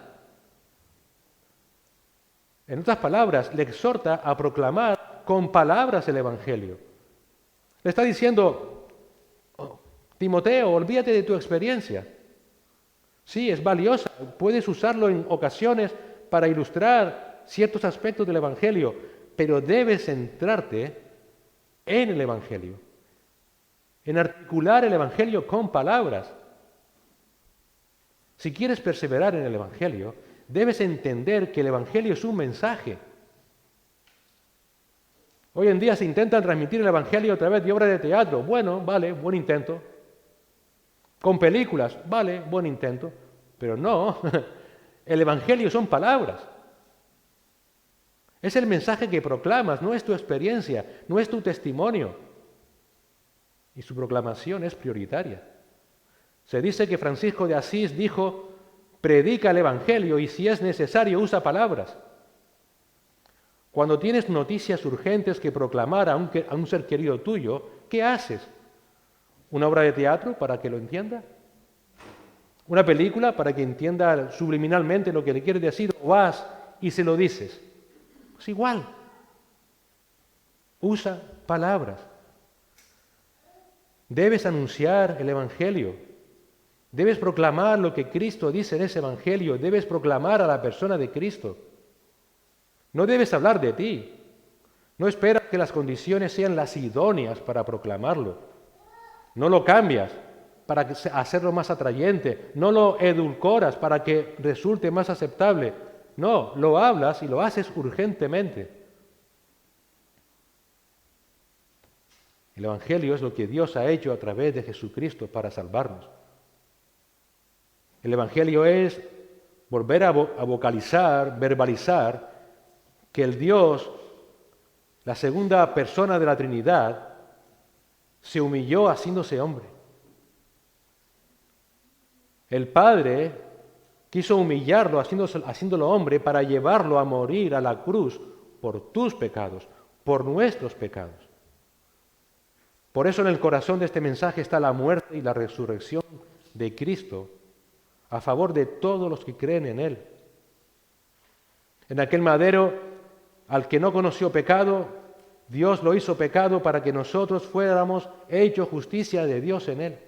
En otras palabras, le exhorta a proclamar con palabras el Evangelio. Le está diciendo, Timoteo, olvídate de tu experiencia. Sí, es valiosa, puedes usarlo en ocasiones para ilustrar ciertos aspectos del Evangelio, pero debes centrarte en el Evangelio, en articular el Evangelio con palabras. Si quieres perseverar en el Evangelio, debes entender que el Evangelio es un mensaje. Hoy en día se intenta transmitir el Evangelio a través de obras de teatro. Bueno, vale, buen intento. Con películas, vale, buen intento. Pero no, el Evangelio son palabras. Es el mensaje que proclamas, no es tu experiencia, no es tu testimonio. Y su proclamación es prioritaria. Se dice que Francisco de Asís dijo, predica el Evangelio y si es necesario usa palabras. Cuando tienes noticias urgentes que proclamar a un ser querido tuyo, ¿qué haces? ¿Una obra de teatro para que lo entienda? ¿Una película para que entienda subliminalmente lo que le quieres decir? ¿O vas y se lo dices? Pues igual. Usa palabras. Debes anunciar el Evangelio. Debes proclamar lo que Cristo dice en ese Evangelio. Debes proclamar a la persona de Cristo. No debes hablar de ti. No esperas que las condiciones sean las idóneas para proclamarlo. No lo cambias para hacerlo más atrayente. No lo edulcoras para que resulte más aceptable. No, lo hablas y lo haces urgentemente. El Evangelio es lo que Dios ha hecho a través de Jesucristo para salvarnos. El Evangelio es volver a vocalizar, verbalizar, que el Dios, la segunda persona de la Trinidad, se humilló haciéndose hombre. El Padre quiso humillarlo haciéndolo hombre para llevarlo a morir a la cruz por tus pecados, por nuestros pecados. Por eso en el corazón de este mensaje está la muerte y la resurrección de Cristo a favor de todos los que creen en Él. En aquel madero, al que no conoció pecado, Dios lo hizo pecado para que nosotros fuéramos hechos justicia de Dios en Él.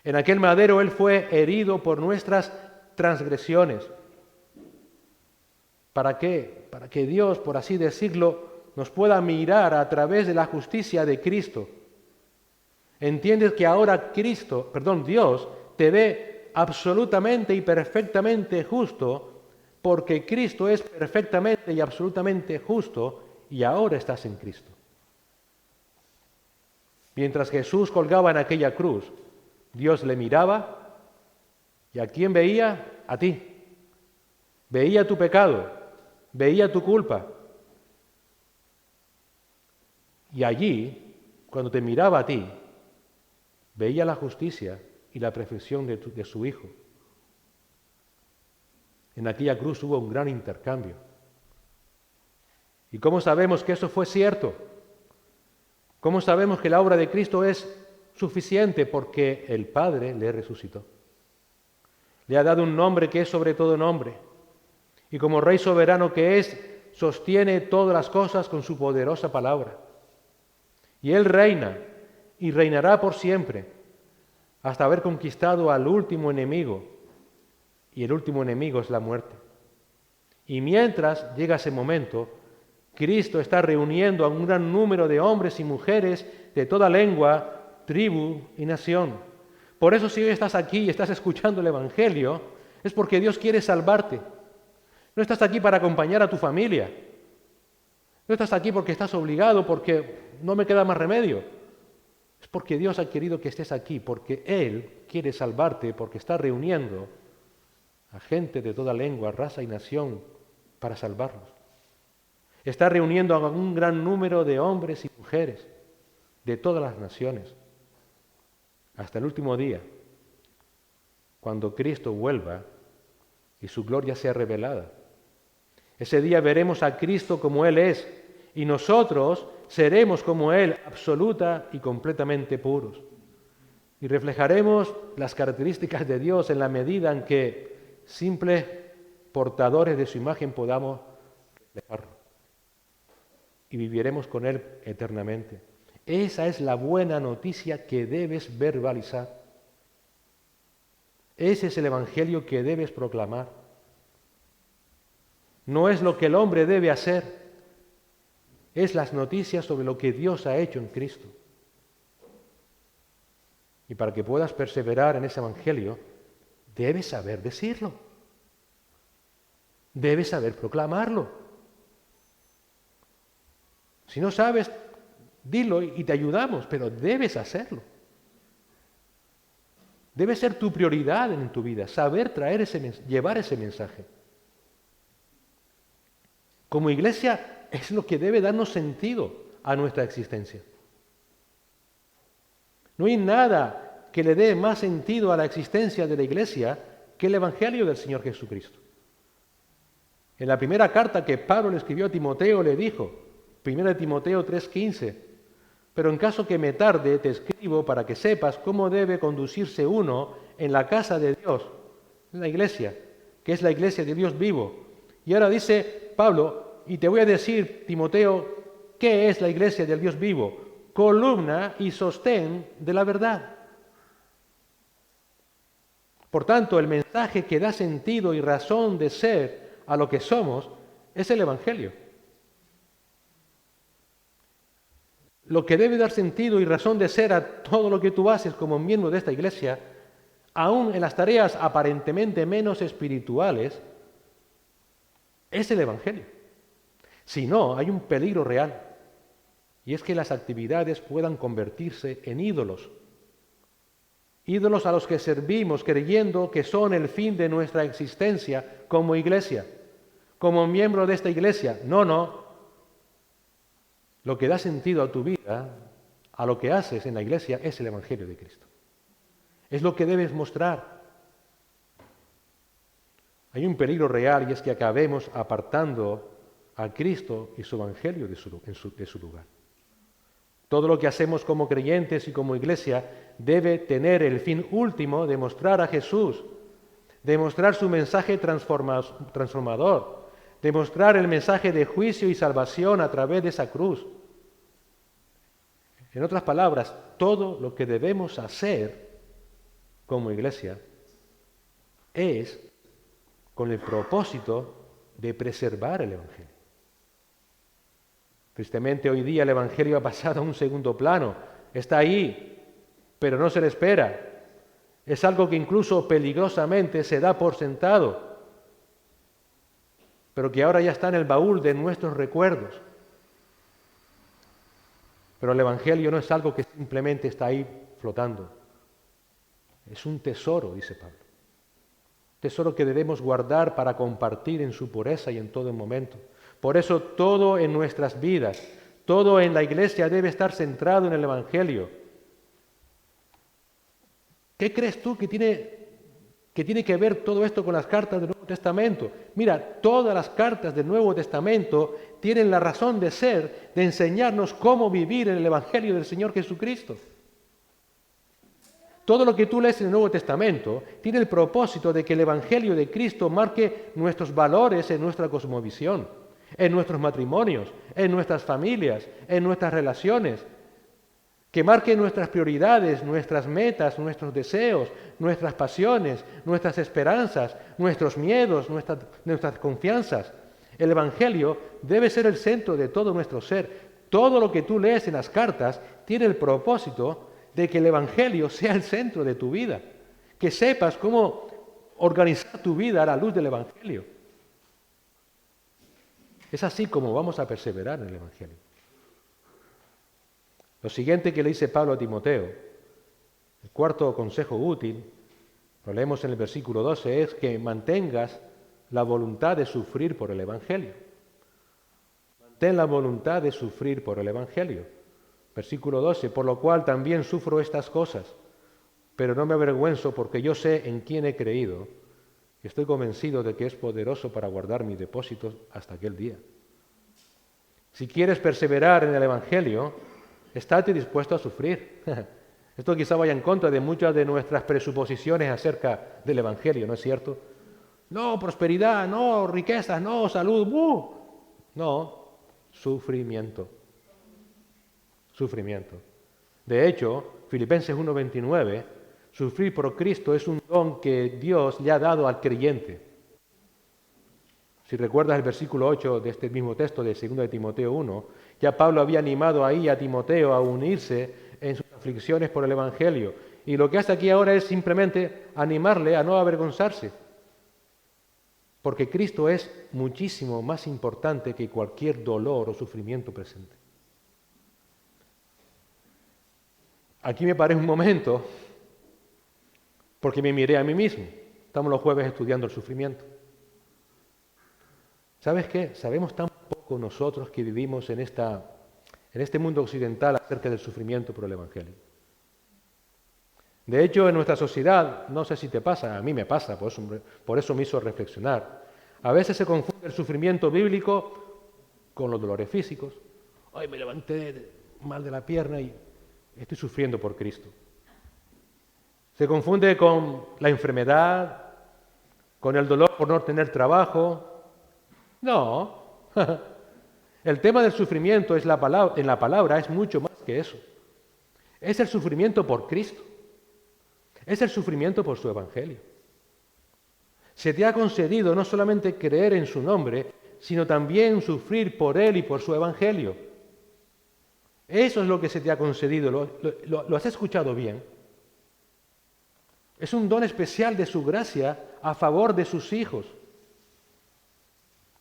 En aquel madero Él fue herido por nuestras transgresiones. ¿Para qué? Para que Dios, por así decirlo, nos pueda mirar a través de la justicia de Cristo. Entiendes que ahora Dios te ve absolutamente y perfectamente justo porque Cristo es perfectamente y absolutamente justo y ahora estás en Cristo. Mientras Jesús colgaba en aquella cruz, Dios le miraba y ¿a quién veía? A ti. Veía tu pecado, veía tu culpa. Y allí, cuando te miraba a ti, veía la justicia y la perfección de su Hijo. En aquella cruz hubo un gran intercambio. ¿Y cómo sabemos que eso fue cierto? ¿Cómo sabemos que la obra de Cristo es suficiente? Porque el Padre le resucitó. Le ha dado un nombre que es sobre todo nombre. Y como Rey soberano que es, sostiene todas las cosas con su poderosa palabra. Y Él reina y reinará por siempre, hasta haber conquistado al último enemigo. Y el último enemigo es la muerte. Y mientras llega ese momento, Cristo está reuniendo a un gran número de hombres y mujeres de toda lengua, tribu y nación. Por eso si hoy estás aquí y estás escuchando el Evangelio, es porque Dios quiere salvarte. No estás aquí para acompañar a tu familia. No estás aquí porque estás obligado, porque no me queda más remedio. Es porque Dios ha querido que estés aquí, porque Él quiere salvarte, porque está reuniendo a gente de toda lengua, raza y nación para salvarnos. Está reuniendo a un gran número de hombres y mujeres de todas las naciones hasta el último día, cuando Cristo vuelva y su gloria sea revelada. Ese día veremos a Cristo como Él es y nosotros seremos como Él, absoluta y completamente puros. Y reflejaremos las características de Dios en la medida en que simples portadores de su imagen podamos reflejarlo. Y viviremos con Él eternamente. Esa es la buena noticia que debes verbalizar. Ese es el Evangelio que debes proclamar. No es lo que el hombre debe hacer, es las noticias sobre lo que Dios ha hecho en Cristo. Y para que puedas perseverar en ese Evangelio, debes saber decirlo. Debes saber proclamarlo. Si no sabes, dilo y te ayudamos, pero debes hacerlo. Debe ser tu prioridad en tu vida, saber llevar ese mensaje. Como iglesia es lo que debe darnos sentido a nuestra existencia. No hay nada que le dé más sentido a la existencia de la iglesia que el Evangelio del Señor Jesucristo. En la primera carta que Pablo le escribió a Timoteo le dijo, 1 Timoteo 3:15, pero en caso que me tarde te escribo para que sepas cómo debe conducirse uno en la casa de Dios, en la iglesia, que es la iglesia de Dios vivo. Y ahora dice Pablo, y te voy a decir, Timoteo, ¿qué es la iglesia del Dios vivo? Columna y sostén de la verdad. Por tanto, el mensaje que da sentido y razón de ser a lo que somos es el Evangelio. Lo que debe dar sentido y razón de ser a todo lo que tú haces como miembro de esta iglesia, aún en las tareas aparentemente menos espirituales, es el Evangelio. Si no, hay un peligro real, y es que las actividades puedan convertirse en ídolos. Ídolos a los que servimos creyendo que son el fin de nuestra existencia como iglesia, como miembro de esta iglesia. No. Lo que da sentido a tu vida, a lo que haces en la iglesia, es el Evangelio de Cristo. Es lo que debes mostrar. Hay un peligro real y es que acabemos apartando a Cristo y su Evangelio de su lugar. Todo lo que hacemos como creyentes y como iglesia debe tener el fin último de mostrar a Jesús, de mostrar su mensaje transformador, de mostrar el mensaje de juicio y salvación a través de esa cruz. En otras palabras, todo lo que debemos hacer como iglesia es con el propósito de preservar el Evangelio. Tristemente hoy día el Evangelio ha pasado a un segundo plano. Está ahí, pero no se le espera. Es algo que incluso peligrosamente se da por sentado, pero que ahora ya está en el baúl de nuestros recuerdos. Pero el Evangelio no es algo que simplemente está ahí flotando. Es un tesoro, dice Pablo. Tesoro que debemos guardar para compartir en su pureza y en todo momento. Por eso todo en nuestras vidas, todo en la iglesia debe estar centrado en el Evangelio. ¿Qué crees tú que tiene que ver todo esto con las cartas del Nuevo Testamento? Mira, todas las cartas del Nuevo Testamento tienen la razón de ser, de enseñarnos cómo vivir en el Evangelio del Señor Jesucristo. Todo lo que tú lees en el Nuevo Testamento tiene el propósito de que el Evangelio de Cristo marque nuestros valores en nuestra cosmovisión. en nuestros matrimonios, en nuestras familias, en nuestras relaciones, que marque nuestras prioridades, nuestras metas, nuestros deseos, nuestras pasiones, nuestras esperanzas, nuestros miedos, nuestras confianzas. El Evangelio debe ser el centro de todo nuestro ser. Todo lo que tú lees en las cartas tiene el propósito de que el Evangelio sea el centro de tu vida, que sepas cómo organizar tu vida a la luz del Evangelio. Es así como vamos a perseverar en el Evangelio. Lo siguiente que le dice Pablo a Timoteo, el cuarto consejo útil, lo leemos en el versículo 12, es que mantengas la voluntad de sufrir por el Evangelio. Mantén la voluntad de sufrir por el Evangelio. Versículo 12, por lo cual también sufro estas cosas, pero no me avergüenzo porque yo sé en quién he creído y estoy convencido de que es poderoso para guardar mis depósitos hasta aquel día. Si quieres perseverar en el Evangelio, estate dispuesto a sufrir. Esto quizá vaya en contra de muchas de nuestras presuposiciones acerca del Evangelio, ¿no es cierto? No, prosperidad, no, riquezas, no, salud, no, sufrimiento. Sufrimiento. De hecho, Filipenses 1:29, sufrir por Cristo es un don que Dios le ha dado al creyente. Si recuerdas el versículo 8 de este mismo texto de 2 de Timoteo 1, ya Pablo había animado ahí a Timoteo a unirse en sus aflicciones por el Evangelio. Y lo que hace aquí ahora es simplemente animarle a no avergonzarse. Porque Cristo es muchísimo más importante que cualquier dolor o sufrimiento presente. Aquí me paré un momento porque me miré a mí mismo. Estamos los jueves estudiando el sufrimiento. ¿Sabes qué? Sabemos tan poco nosotros que vivimos en este mundo occidental acerca del sufrimiento por el Evangelio. De hecho, en nuestra sociedad, no sé si te pasa, a mí me pasa, por eso me hizo reflexionar. A veces se confunde el sufrimiento bíblico con los dolores físicos. Hoy me levanté mal de la pierna y estoy sufriendo por Cristo. Se confunde con la enfermedad, con el dolor por no tener trabajo. No, el tema del sufrimiento en la palabra es mucho más que eso. Es el sufrimiento por Cristo. Es el sufrimiento por su Evangelio. Se te ha concedido no solamente creer en su nombre, sino también sufrir por Él y por su Evangelio. Eso es lo que se te ha concedido. ¿Lo has escuchado bien? Es un don especial de su gracia a favor de sus hijos.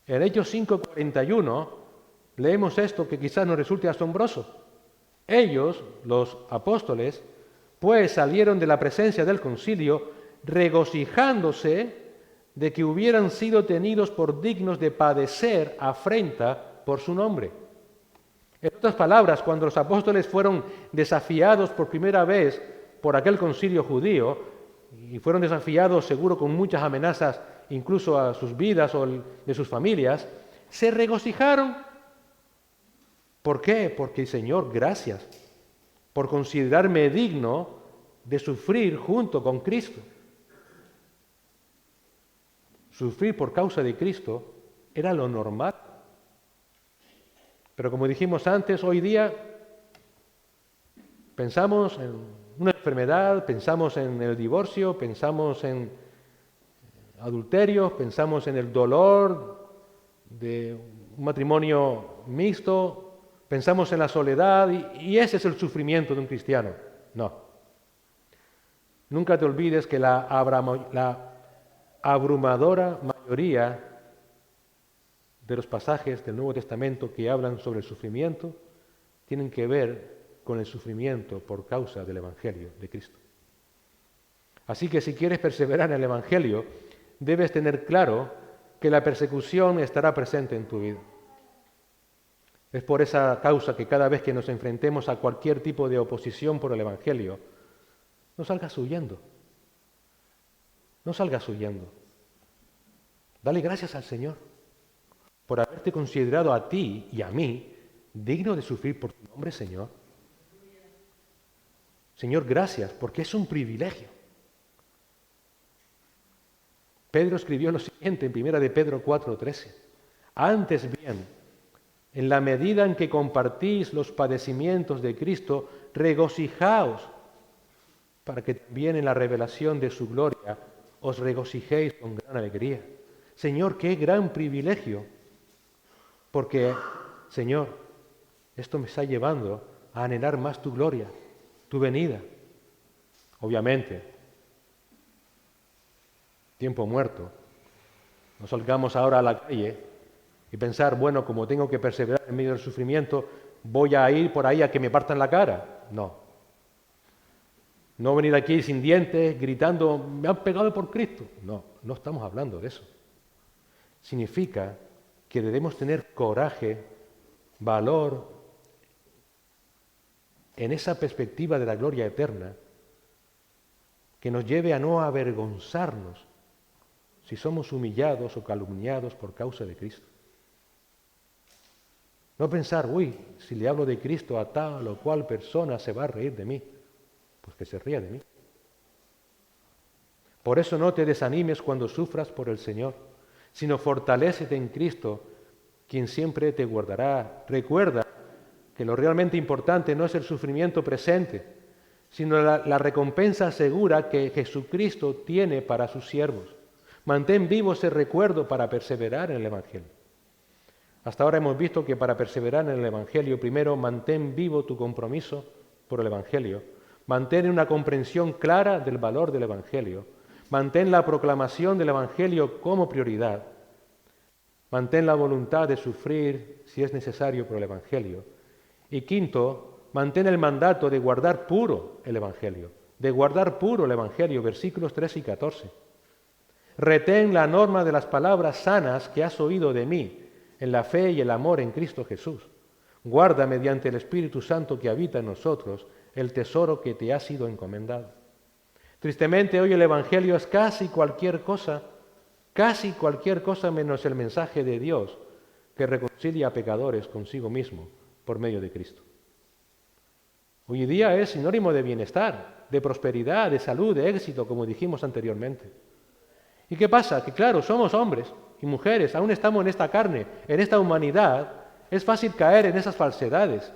En Hechos 5:41 leemos esto que quizás nos resulte asombroso. Ellos, los apóstoles, pues salieron de la presencia del concilio regocijándose de que hubieran sido tenidos por dignos de padecer afrenta por su nombre. En otras palabras, cuando los apóstoles fueron desafiados por primera vez por aquel concilio judío, y fueron desafiados seguro con muchas amenazas, incluso a sus vidas o de sus familias, se regocijaron. ¿Por qué? Porque, Señor, gracias por considerarme digno de sufrir junto con Cristo. Sufrir por causa de Cristo era lo normal. Pero como dijimos antes, hoy día pensamos en una enfermedad, pensamos en el divorcio, pensamos en adulterios, pensamos en el dolor de un matrimonio mixto, pensamos en la soledad y ese es el sufrimiento de un cristiano. No. Nunca te olvides que la abrumadora mayoría de los pasajes del Nuevo Testamento que hablan sobre el sufrimiento tienen que ver con el sufrimiento por causa del Evangelio de Cristo. Así que si quieres perseverar en el Evangelio, debes tener claro que la persecución estará presente en tu vida. Es por esa causa que cada vez que nos enfrentemos a cualquier tipo de oposición por el Evangelio, no salgas huyendo. No salgas huyendo. Dale gracias al Señor por haberte considerado a ti y a mí digno de sufrir por tu nombre, Señor. Señor, gracias, porque es un privilegio. Pedro escribió lo siguiente en 1 de Pedro 4:13. Antes bien, en la medida en que compartís los padecimientos de Cristo, regocijaos, para que también en la revelación de su gloria os regocijéis con gran alegría. Señor, qué gran privilegio, porque, Señor, esto me está llevando a anhelar más tu gloria, tu venida. Obviamente, tiempo muerto. No salgamos ahora a la calle y pensar, bueno, como tengo que perseverar en medio del sufrimiento, voy a ir por ahí a que me partan la cara. No. No venir aquí sin dientes, gritando, me han pegado por Cristo. No, no estamos hablando de eso. Significa que debemos tener coraje, valor, en esa perspectiva de la gloria eterna, que nos lleve a no avergonzarnos si somos humillados o calumniados por causa de Cristo. No pensar, uy, si le hablo de Cristo a tal o cual persona se va a reír de mí. Pues que se ría de mí. Por eso no te desanimes cuando sufras por el Señor, sino fortalécete en Cristo, quien siempre te guardará. Recuerda que lo realmente importante no es el sufrimiento presente, sino la recompensa segura que Jesucristo tiene para sus siervos. Mantén vivo ese recuerdo para perseverar en el Evangelio. Hasta ahora hemos visto que para perseverar en el Evangelio, primero mantén vivo tu compromiso por el Evangelio. Mantén una comprensión clara del valor del Evangelio. Mantén la proclamación del Evangelio como prioridad. Mantén la voluntad de sufrir si es necesario por el Evangelio. Y quinto, mantén el mandato de guardar puro el Evangelio. De guardar puro el Evangelio, versículos 13 y 14. Retén la norma de las palabras sanas que has oído de mí, en la fe y el amor en Cristo Jesús. Guarda mediante el Espíritu Santo que habita en nosotros el tesoro que te ha sido encomendado. Tristemente hoy el Evangelio es casi cualquier cosa menos el mensaje de Dios que reconcilia a pecadores consigo mismo por medio de Cristo. Hoy día es sinónimo de bienestar, de prosperidad, de salud, de éxito, como dijimos anteriormente. ¿Y qué pasa? Que claro, somos hombres y mujeres, aún estamos en esta carne, en esta humanidad, es fácil caer en esas falsedades.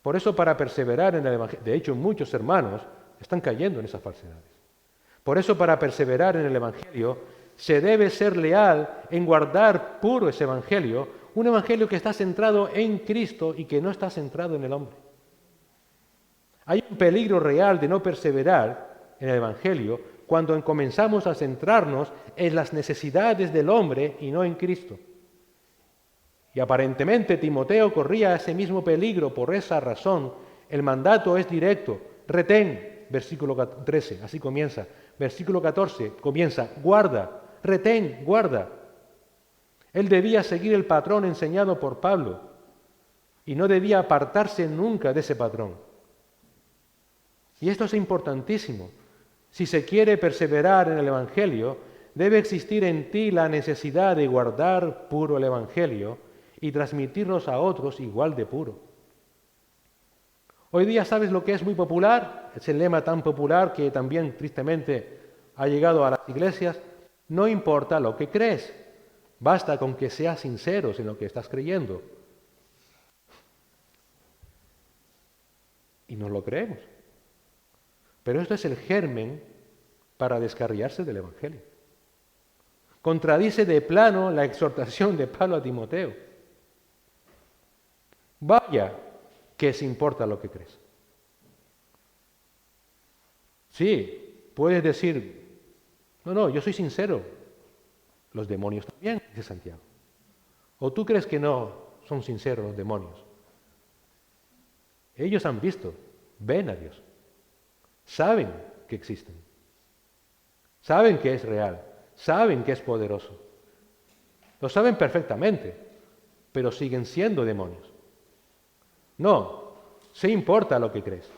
Por eso para perseverar en el Evangelio, de hecho muchos hermanos están cayendo en esas falsedades. Por eso para perseverar en el Evangelio se debe ser leal en guardar puro ese Evangelio, un Evangelio que está centrado en Cristo y que no está centrado en el hombre. Hay un peligro real de no perseverar en el Evangelio cuando comenzamos a centrarnos en las necesidades del hombre y no en Cristo. Y aparentemente Timoteo corría ese mismo peligro. Por esa razón, el mandato es directo. Retén, versículo 13, así comienza. Versículo 14 comienza, guarda, retén, guarda. Él debía seguir el patrón enseñado por Pablo y no debía apartarse nunca de ese patrón. Y esto es importantísimo. Si se quiere perseverar en el Evangelio, debe existir en ti la necesidad de guardar puro el Evangelio y transmitirlos a otros igual de puro. Hoy día, ¿sabes lo que es muy popular? Es el lema tan popular que también tristemente ha llegado a las iglesias. No importa lo que crees, basta con que seas sinceros en lo que estás creyendo. Y no lo creemos. Pero esto es el germen para descarriarse del Evangelio. Contradice de plano la exhortación de Pablo a Timoteo. Vaya, que se importa lo que crees. Sí, puedes decir, no, yo soy sincero. Los demonios también, dice Santiago. ¿O tú crees que no son sinceros los demonios? Ellos han visto, ven a Dios. Saben que existen. Saben que es real. Saben que es poderoso. Lo saben perfectamente, pero siguen siendo demonios. No, se importa lo que crees.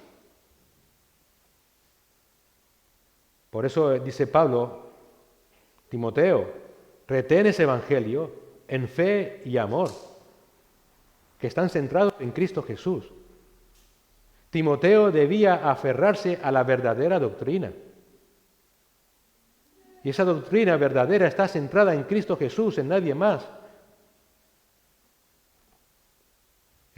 Por eso dice Pablo, Timoteo, retén ese evangelio en fe y amor, que están centrados en Cristo Jesús. Timoteo debía aferrarse a la verdadera doctrina. Y esa doctrina verdadera está centrada en Cristo Jesús, en nadie más.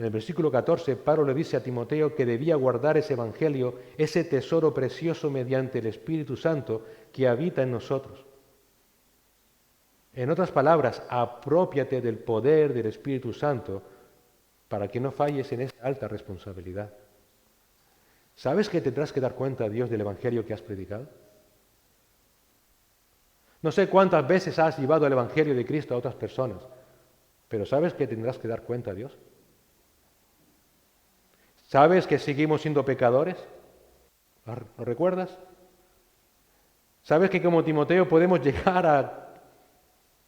En el versículo 14, Pablo le dice a Timoteo que debía guardar ese evangelio, ese tesoro precioso mediante el Espíritu Santo que habita en nosotros. En otras palabras, aprópiate del poder del Espíritu Santo para que no falles en esa alta responsabilidad. ¿Sabes que tendrás que dar cuenta a Dios del evangelio que has predicado? No sé cuántas veces has llevado el evangelio de Cristo a otras personas, pero ¿sabes que tendrás que dar cuenta a Dios? ¿Sabes que seguimos siendo pecadores? ¿Lo recuerdas? ¿Sabes que como Timoteo podemos llegar a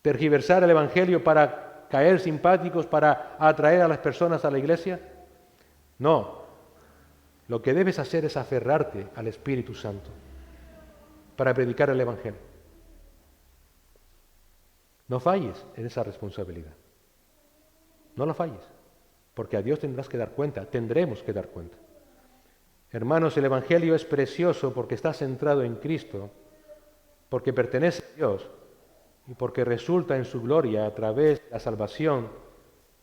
tergiversar el evangelio para caer simpáticos, para atraer a las personas a la iglesia? No. Lo que debes hacer es aferrarte al Espíritu Santo para predicar el evangelio. No falles en esa responsabilidad. No lo falles, porque a Dios tendrás que dar cuenta, tendremos que dar cuenta. Hermanos, el evangelio es precioso porque está centrado en Cristo, porque pertenece a Dios y porque resulta en su gloria a través de la salvación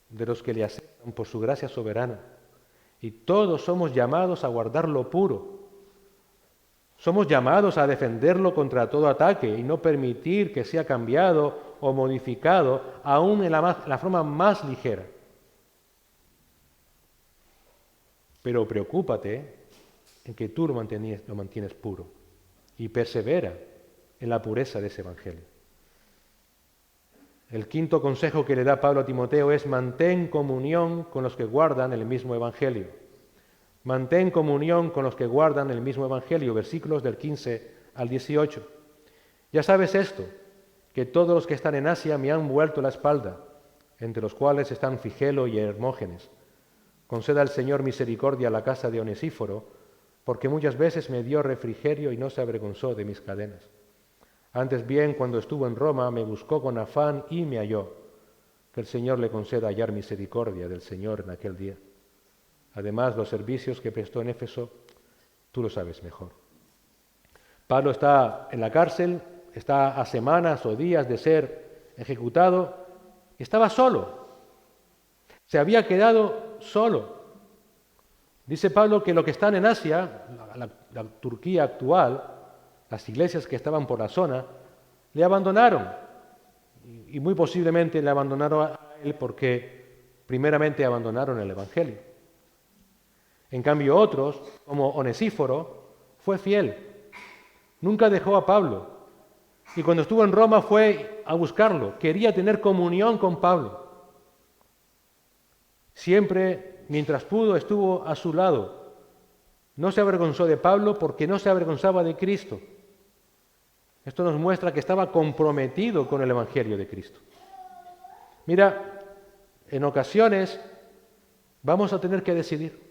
de los que le aceptan por su gracia soberana. Y todos somos llamados a guardarlo puro. Somos llamados a defenderlo contra todo ataque y no permitir que sea cambiado o modificado aún en la forma más ligera. Pero preocúpate en que tú lo mantienes puro y persevera en la pureza de ese evangelio. El quinto consejo que le da Pablo a Timoteo es: mantén comunión con los que guardan el mismo evangelio. Mantén comunión con los que guardan el mismo evangelio, versículos del 15 al 18. Ya sabes esto, que todos los que están en Asia me han vuelto la espalda, entre los cuales están Figelo y Hermógenes. Conceda al Señor misericordia a la casa de Onesíforo, porque muchas veces me dio refrigerio y no se avergonzó de mis cadenas. Antes bien, cuando estuvo en Roma, me buscó con afán y me halló. Que el Señor le conceda hallar misericordia del Señor en aquel día. Además, los servicios que prestó en Éfeso, tú lo sabes mejor. Pablo está en la cárcel, está a semanas o días de ser ejecutado, y estaba solo. Se había quedado solo. Dice Pablo que los que están en Asia, la Turquía actual, las iglesias que estaban por la zona, le abandonaron. Y muy posiblemente le abandonaron a él porque primeramente abandonaron el Evangelio. En cambio otros, como Onesíforo, fue fiel. Nunca dejó a Pablo. Y cuando estuvo en Roma fue a buscarlo. Quería tener comunión con Pablo. Siempre, mientras pudo, estuvo a su lado. No se avergonzó de Pablo porque no se avergonzaba de Cristo. Esto nos muestra que estaba comprometido con el Evangelio de Cristo. Mira, en ocasiones vamos a tener que decidir.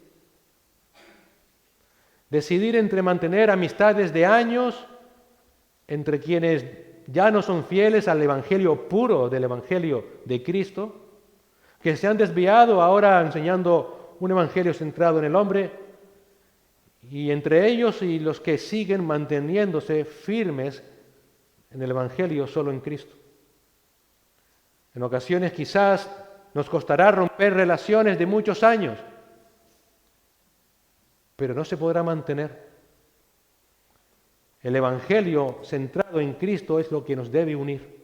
Decidir entre mantener amistades de años, entre quienes ya no son fieles al Evangelio puro del Evangelio de Cristo, que se han desviado ahora enseñando un Evangelio centrado en el hombre, y entre ellos y los que siguen manteniéndose firmes en el Evangelio solo en Cristo. En ocasiones quizás nos costará romper relaciones de muchos años, pero no se podrá mantener. El Evangelio centrado en Cristo es lo que nos debe unir,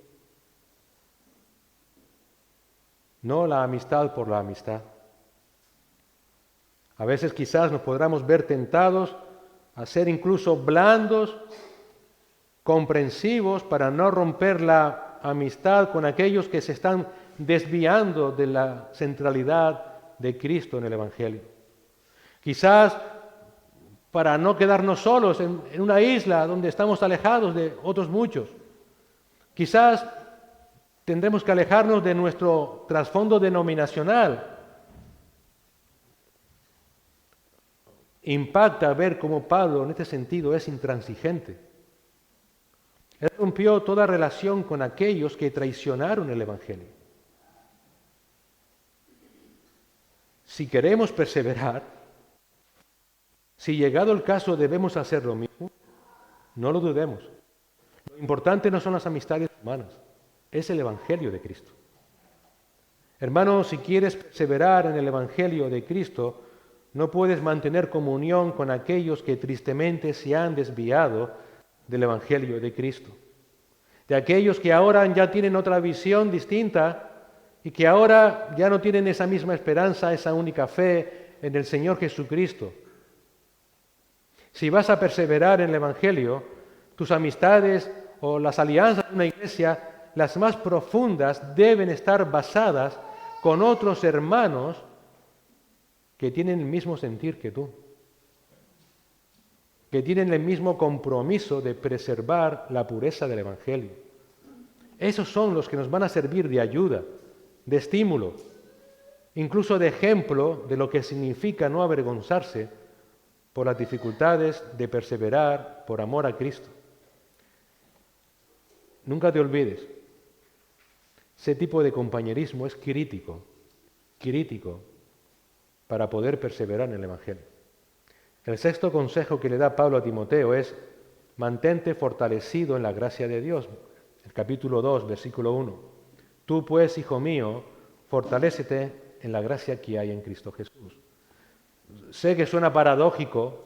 no la amistad por la amistad. A veces quizás nos podamos ver tentados a ser incluso blandos, comprensivos, para no romper la amistad con aquellos que se están desviando de la centralidad de Cristo en el Evangelio. Quizás para no quedarnos solos en una isla donde estamos alejados de otros muchos. Quizás tendremos que alejarnos de nuestro trasfondo denominacional. Impacta ver cómo Pablo en este sentido es intransigente. Él rompió toda relación con aquellos que traicionaron el Evangelio. Si queremos perseverar, si llegado el caso debemos hacer lo mismo, no lo dudemos. Lo importante no son las amistades humanas, es el Evangelio de Cristo. Hermano, si quieres perseverar en el Evangelio de Cristo, no puedes mantener comunión con aquellos que tristemente se han desviado del Evangelio de Cristo. De aquellos que ahora ya tienen otra visión distinta y que ahora ya no tienen esa misma esperanza, esa única fe en el Señor Jesucristo. Si vas a perseverar en el Evangelio, tus amistades o las alianzas de una iglesia, las más profundas, deben estar basadas con otros hermanos que tienen el mismo sentir que tú, que tienen el mismo compromiso de preservar la pureza del Evangelio. Esos son los que nos van a servir de ayuda, de estímulo, incluso de ejemplo de lo que significa no avergonzarse por las dificultades de perseverar por amor a Cristo. Nunca te olvides, ese tipo de compañerismo es crítico para poder perseverar en el Evangelio. El sexto consejo que le da Pablo a Timoteo es: mantente fortalecido en la gracia de Dios. El capítulo 2, versículo 1. Tú pues, hijo mío, fortalécete en la gracia que hay en Cristo Jesús. Sé que suena paradójico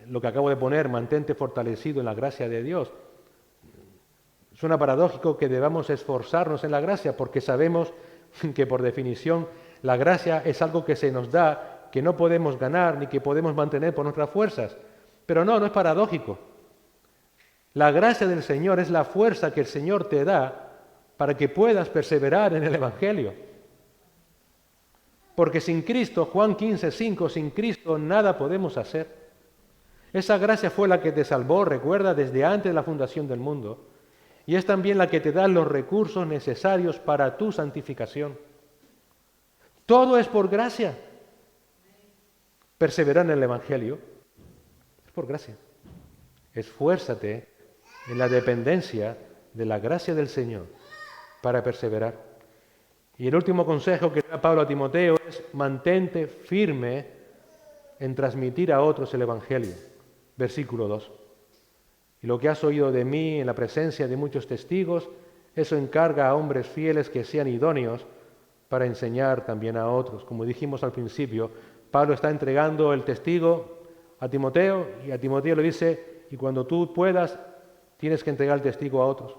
lo que acabo de poner, mantente fortalecido en la gracia de Dios. Suena paradójico que debamos esforzarnos en la gracia porque sabemos que por definición la gracia es algo que se nos da, que no podemos ganar ni que podemos mantener por nuestras fuerzas. Pero no es paradójico. La gracia del Señor es la fuerza que el Señor te da para que puedas perseverar en el Evangelio. Porque sin Cristo, Juan 15:5, sin Cristo nada podemos hacer. Esa gracia fue la que te salvó, recuerda, desde antes de la fundación del mundo. Y es también la que te da los recursos necesarios para tu santificación. Todo es por gracia. Perseverar en el Evangelio es por gracia. Esfuérzate en la dependencia de la gracia del Señor para perseverar. Y el último consejo que da Pablo a Timoteo es: mantente firme en transmitir a otros el Evangelio. Versículo 2. Y lo que has oído de mí en la presencia de muchos testigos, eso encarga a hombres fieles que sean idóneos para enseñar también a otros. Como dijimos al principio, Pablo está entregando el testigo a Timoteo y a Timoteo le dice: y cuando tú puedas, tienes que entregar el testigo a otros.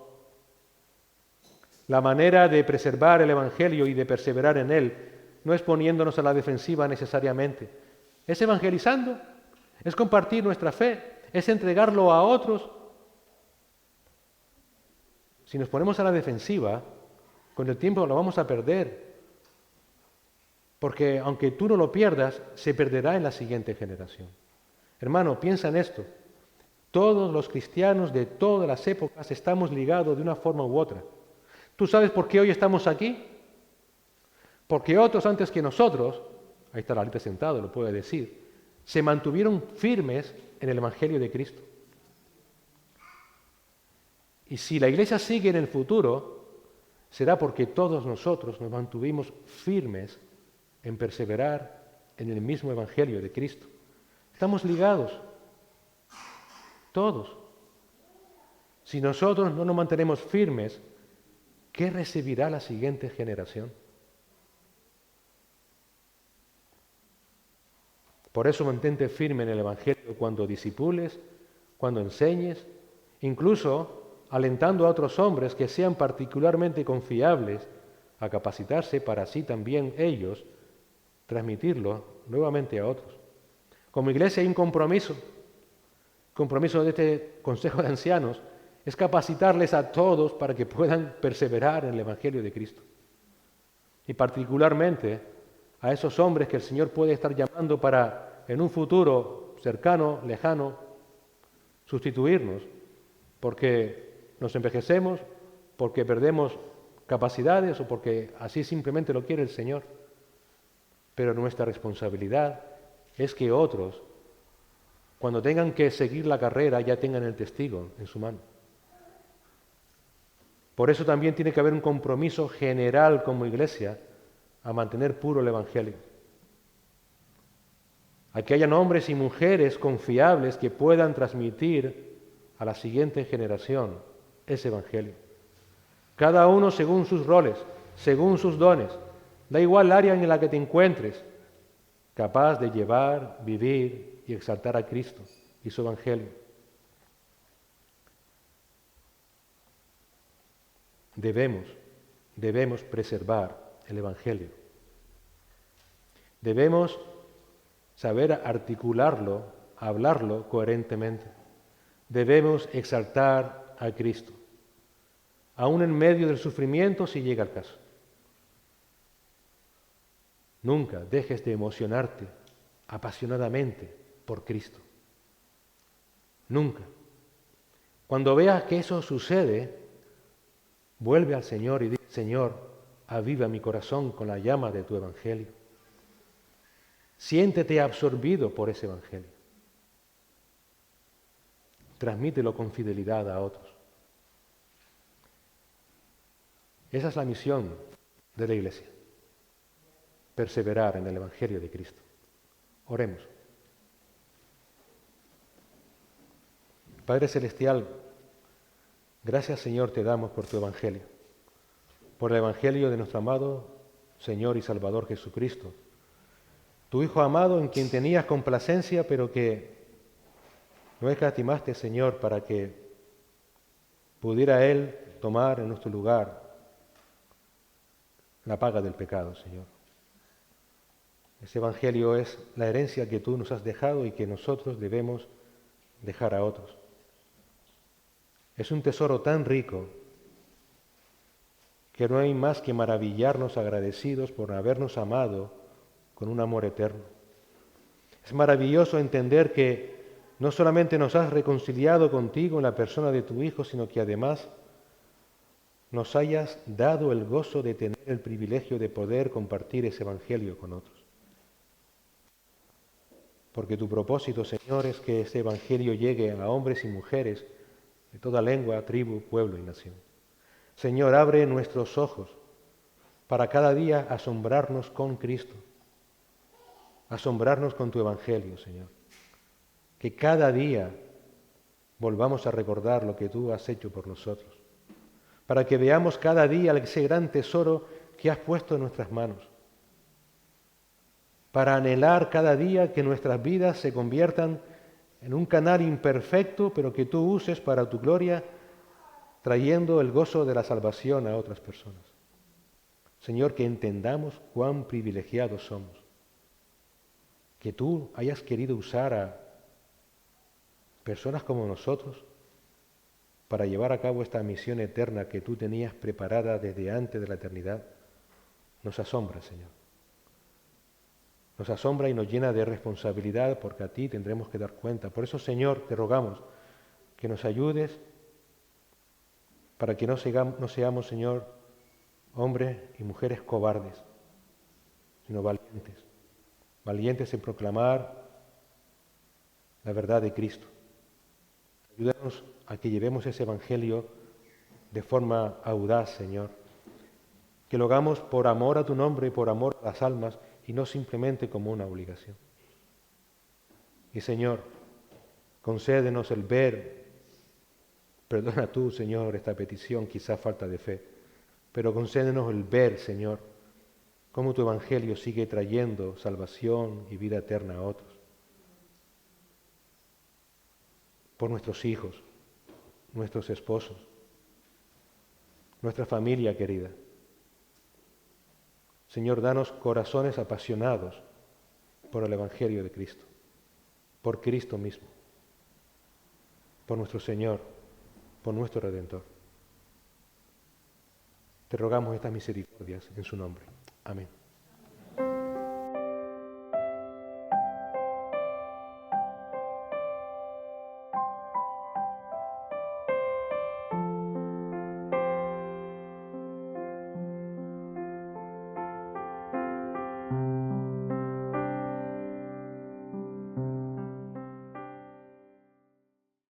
La manera de preservar el Evangelio y de perseverar en él no es poniéndonos a la defensiva necesariamente, es evangelizando, es compartir nuestra fe, es entregarlo a otros. Si nos ponemos a la defensiva, con el tiempo lo vamos a perder, porque aunque tú no lo pierdas, se perderá en la siguiente generación. Hermano, piensa en esto. Todos los cristianos de todas las épocas estamos ligados de una forma u otra. ¿Tú sabes por qué hoy estamos aquí? Porque otros antes que nosotros, ahí está la lista sentado, lo puede decir, se mantuvieron firmes en el Evangelio de Cristo. Y si la Iglesia sigue en el futuro, será porque todos nosotros nos mantuvimos firmes en perseverar en el mismo Evangelio de Cristo. Estamos ligados, todos. Si nosotros no nos mantenemos firmes, ¿qué recibirá la siguiente generación? Por eso mantente firme en el Evangelio cuando disipules, cuando enseñes, incluso alentando a otros hombres que sean particularmente confiables a capacitarse para así también ellos transmitirlo nuevamente a otros. Como iglesia hay un compromiso de este Consejo de Ancianos, es capacitarles a todos para que puedan perseverar en el Evangelio de Cristo. Y particularmente a esos hombres que el Señor puede estar llamando para, en un futuro cercano, lejano, sustituirnos, porque nos envejecemos, porque perdemos capacidades o porque así simplemente lo quiere el Señor. Pero nuestra responsabilidad es que otros, cuando tengan que seguir la carrera, ya tengan el testigo en su mano. Por eso también tiene que haber un compromiso general como iglesia a mantener puro el Evangelio. A que hayan hombres y mujeres confiables que puedan transmitir a la siguiente generación ese Evangelio. Cada uno según sus roles, según sus dones, Da igual el área en la que te encuentres, capaz de llevar, vivir y exaltar a Cristo y su Evangelio. Debemos preservar el Evangelio. Debemos saber articularlo, hablarlo coherentemente. Debemos exaltar a Cristo, aún en medio del sufrimiento si llega el caso. Nunca dejes de emocionarte apasionadamente por Cristo. Nunca. Cuando veas que eso sucede, vuelve al Señor y di: Señor, aviva mi corazón con la llama de tu Evangelio. Siéntete absorbido por ese Evangelio. Transmítelo con fidelidad a otros. Esa es la misión de la Iglesia: perseverar en el Evangelio de Cristo. Oremos. Padre Celestial, gracias, Señor, te damos por tu Evangelio, por el Evangelio de nuestro amado Señor y Salvador Jesucristo, tu Hijo amado en quien tenías complacencia, pero que no escatimaste, Señor, para que pudiera Él tomar en nuestro lugar la paga del pecado, Señor. Ese Evangelio es la herencia que tú nos has dejado y que nosotros debemos dejar a otros. Es un tesoro tan rico que no hay más que maravillarnos agradecidos por habernos amado con un amor eterno. Es maravilloso entender que no solamente nos has reconciliado contigo en la persona de tu Hijo, sino que además nos hayas dado el gozo de tener el privilegio de poder compartir ese Evangelio con otros. Porque tu propósito, Señor, es que ese Evangelio llegue a hombres y mujeres de toda lengua, tribu, pueblo y nación. Señor, abre nuestros ojos para cada día asombrarnos con Cristo, asombrarnos con tu Evangelio, Señor. Que cada día volvamos a recordar lo que tú has hecho por nosotros, para que veamos cada día ese gran tesoro que has puesto en nuestras manos, para anhelar cada día que nuestras vidas se conviertan en un canal imperfecto, pero que tú uses para tu gloria, trayendo el gozo de la salvación a otras personas. Señor, que entendamos cuán privilegiados somos, que tú hayas querido usar a personas como nosotros para llevar a cabo esta misión eterna que tú tenías preparada desde antes de la eternidad, nos asombra, Señor. Nos asombra y nos llena de responsabilidad, porque a ti tendremos que dar cuenta. Por eso, Señor, te rogamos que nos ayudes para que no seamos, Señor, hombres y mujeres cobardes, sino valientes. Valientes en proclamar la verdad de Cristo. Ayúdanos a que llevemos ese Evangelio de forma audaz, Señor. Que lo hagamos por amor a tu nombre y por amor a las almas, y no simplemente como una obligación. Y Señor, concédenos el ver, perdona tú, Señor, esta petición, quizá falta de fe, pero concédenos el ver, Señor, cómo tu Evangelio sigue trayendo salvación y vida eterna a otros. Por nuestros hijos, nuestros esposos, nuestra familia querida. Señor, danos corazones apasionados por el Evangelio de Cristo, por Cristo mismo, por nuestro Señor, por nuestro Redentor. Te rogamos estas misericordias en su nombre. Amén.